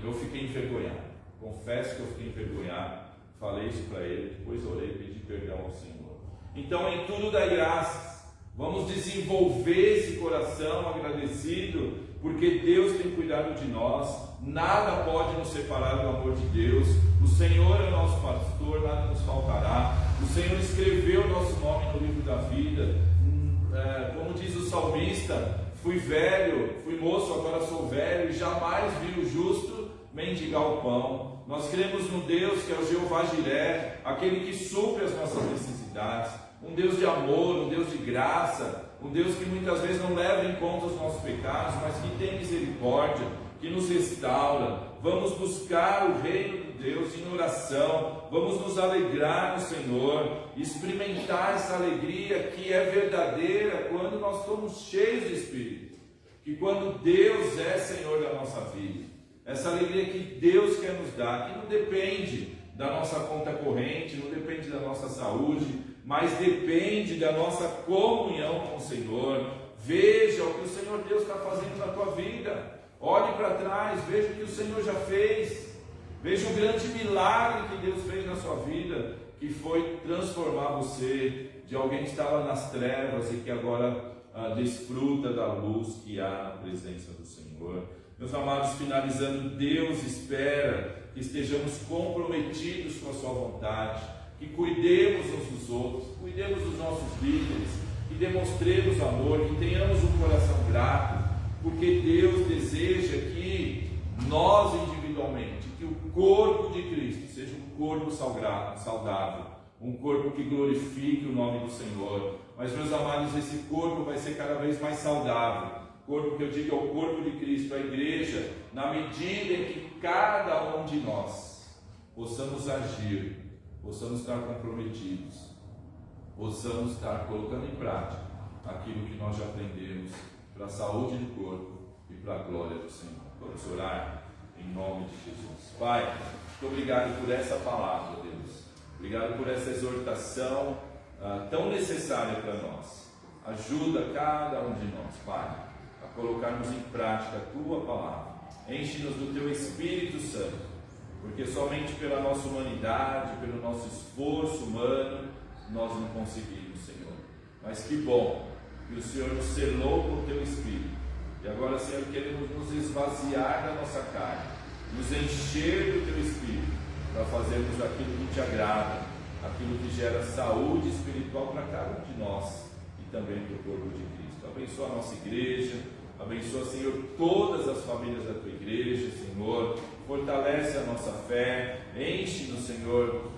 eu fiquei envergonhado. Confesso que eu fiquei envergonhado. Falei isso para ele, depois orei e pedi perdão ao Senhor. Então, em tudo dai graças. Vamos desenvolver esse coração agradecido, porque Deus tem cuidado de nós. Nada pode nos separar do amor de Deus. O Senhor é o nosso pastor, nada nos faltará. O Senhor escreveu o nosso nome no livro da vida. Como diz o salmista, fui velho, fui moço, agora sou velho, e jamais vi o justo mendigar o pão. Nós cremos no Deus que é o Jeová Jiré, aquele que supre as nossas necessidades. Um Deus de amor, um Deus de graça, um Deus que muitas vezes não leva em conta os nossos pecados, mas que tem misericórdia, que nos restaura. Vamos buscar o reino de Deus em oração, vamos nos alegrar no Senhor, experimentar essa alegria que é verdadeira quando nós estamos cheios de Espírito, que quando Deus é Senhor da nossa vida, essa alegria que Deus quer nos dar, que não depende da nossa conta corrente, não depende da nossa saúde, mas depende da nossa comunhão com o Senhor. Veja o que o Senhor Deus está fazendo na tua vida, olhe para trás, veja o que o Senhor já fez, veja o grande milagre que Deus fez na sua vida, que foi transformar você de alguém que estava nas trevas e que agora desfruta da luz que há na presença do Senhor. Meus amados, finalizando, Deus espera que estejamos comprometidos com a sua vontade, que cuidemos uns dos outros, cuidemos dos nossos líderes, que demonstremos amor, que tenhamos um coração grato, porque Deus deseja que nós individualmente, que o corpo de Cristo seja um corpo saudável, um corpo que glorifique o nome do Senhor. Mas, meus amados, esse corpo vai ser cada vez mais saudável. Corpo que eu digo é o corpo de Cristo, a igreja, na medida em que cada um de nós possamos agir, possamos estar comprometidos, possamos estar colocando em prática aquilo que nós já aprendemos para a saúde do corpo e para a glória do Senhor. Vamos orar em nome de Jesus. Pai, muito obrigado por essa palavra, Deus. Obrigado por essa exortação tão necessária para nós. Ajuda cada um de nós, Pai, a colocarmos em prática a Tua palavra. Enche-nos do Teu Espírito Santo, porque somente pela nossa humanidade, pelo nosso esforço humano, nós não conseguimos, Senhor. Mas que bom que o Senhor nos selou com o Teu Espírito. E agora, Senhor, queremos nos esvaziar da nossa carne, nos encher do Teu Espírito, para fazermos aquilo que Te agrada, aquilo que gera saúde espiritual para cada um de nós e também para o corpo de Cristo. Abençoa a nossa igreja, abençoa, Senhor, todas as famílias da Tua igreja, Senhor. Fortalece a nossa fé, enche-nos, Senhor,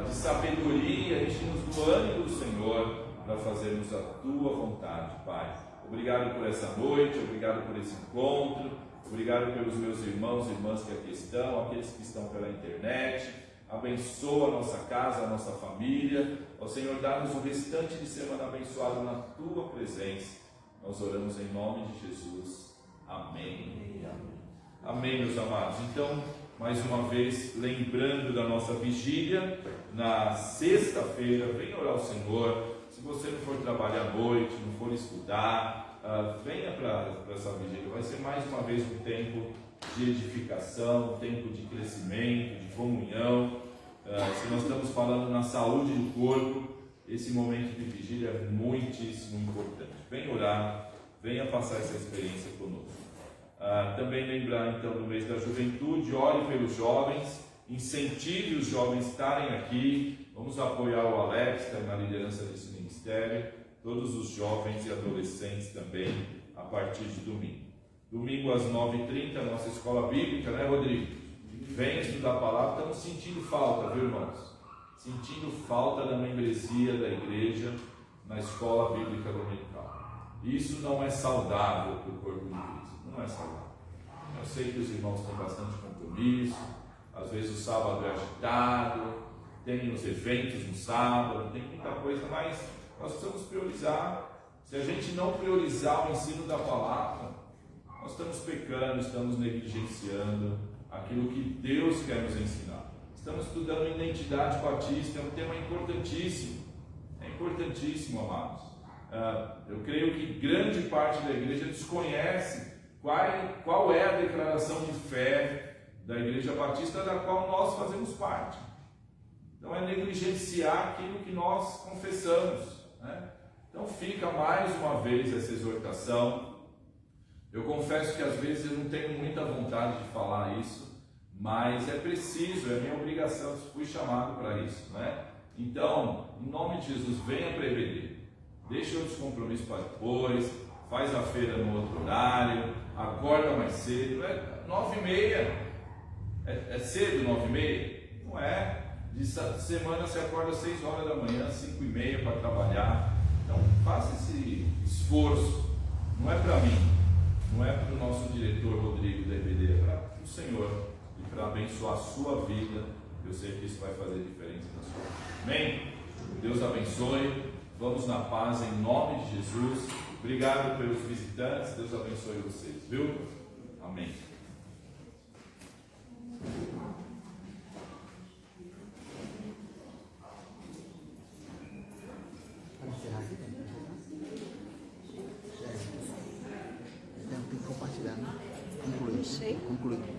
de sabedoria, enche-nos do ânimo do Senhor para fazermos a Tua vontade, Pai. Obrigado por essa noite, obrigado por esse encontro, obrigado pelos meus irmãos e irmãs que aqui estão, aqueles que estão pela internet. Abençoa a nossa casa, a nossa família. Ó Senhor, dá-nos o restante de semana abençoado na Tua presença. Nós oramos em nome de Jesus. Amém. Amém, meus amados. Então, mais uma vez, lembrando da nossa vigília, na sexta-feira, venha orar ao Senhor. Se você não for trabalhar à noite, não for estudar, venha para essa vigília. Vai ser mais uma vez um tempo de edificação, um tempo de crescimento, de comunhão. Se nós estamos falando na saúde do corpo, esse momento de vigília é muitíssimo importante. Venha orar, venha passar essa experiência conosco. Também lembrar então do mês da juventude, ore pelos jovens, incentive os jovens a estarem aqui. Vamos apoiar o Alex, que está na liderança desse ministério, todos os jovens e adolescentes também, a partir de domingo. Domingo às 9h30, nossa escola bíblica, né, Rodrigo? Vem estudar a palavra. Estamos sentindo falta, viu, irmãos? Sentindo falta da membresia da igreja na escola bíblica dominical. Isso não é saudável para o corpo de Cristo, não é saudável. Eu sei que os irmãos têm bastante compromisso, às vezes o sábado é agitado, tem os eventos no sábado, tem muita coisa, mas nós precisamos priorizar. Se a gente não priorizar o ensino da palavra, nós estamos pecando, estamos negligenciando aquilo que Deus quer nos ensinar. Estamos estudando identidade batista, é um tema importantíssimo. É importantíssimo, amados. Eu creio que grande parte da igreja desconhece qual é a declaração de fé da Igreja Batista da qual nós fazemos parte. Então é negligenciar aquilo que nós confessamos, né? Então fica mais uma vez essa exortação. Eu confesso que às vezes eu não tenho muita vontade de falar isso, mas é preciso, é minha obrigação, fui chamado para isso, né? Então, em nome de Jesus, venha prevenir. Deixa outros compromissos para depois, faz a feira no outro horário, acorda mais cedo. É 9h30, é cedo 9h30? Não é. De semana você acorda às 6 horas da manhã, 5h30 para trabalhar. Então faça esse esforço. Não é para mim, não é para o nosso diretor Rodrigo da EBD, é para o Senhor e para abençoar a sua vida. Eu sei que isso vai fazer diferença na sua vida. Amém? Deus abençoe. Vamos na paz em nome de Jesus. Obrigado pelos visitantes. Deus abençoe vocês, viu? Amém. Tem que compartilhar, né? Concluir.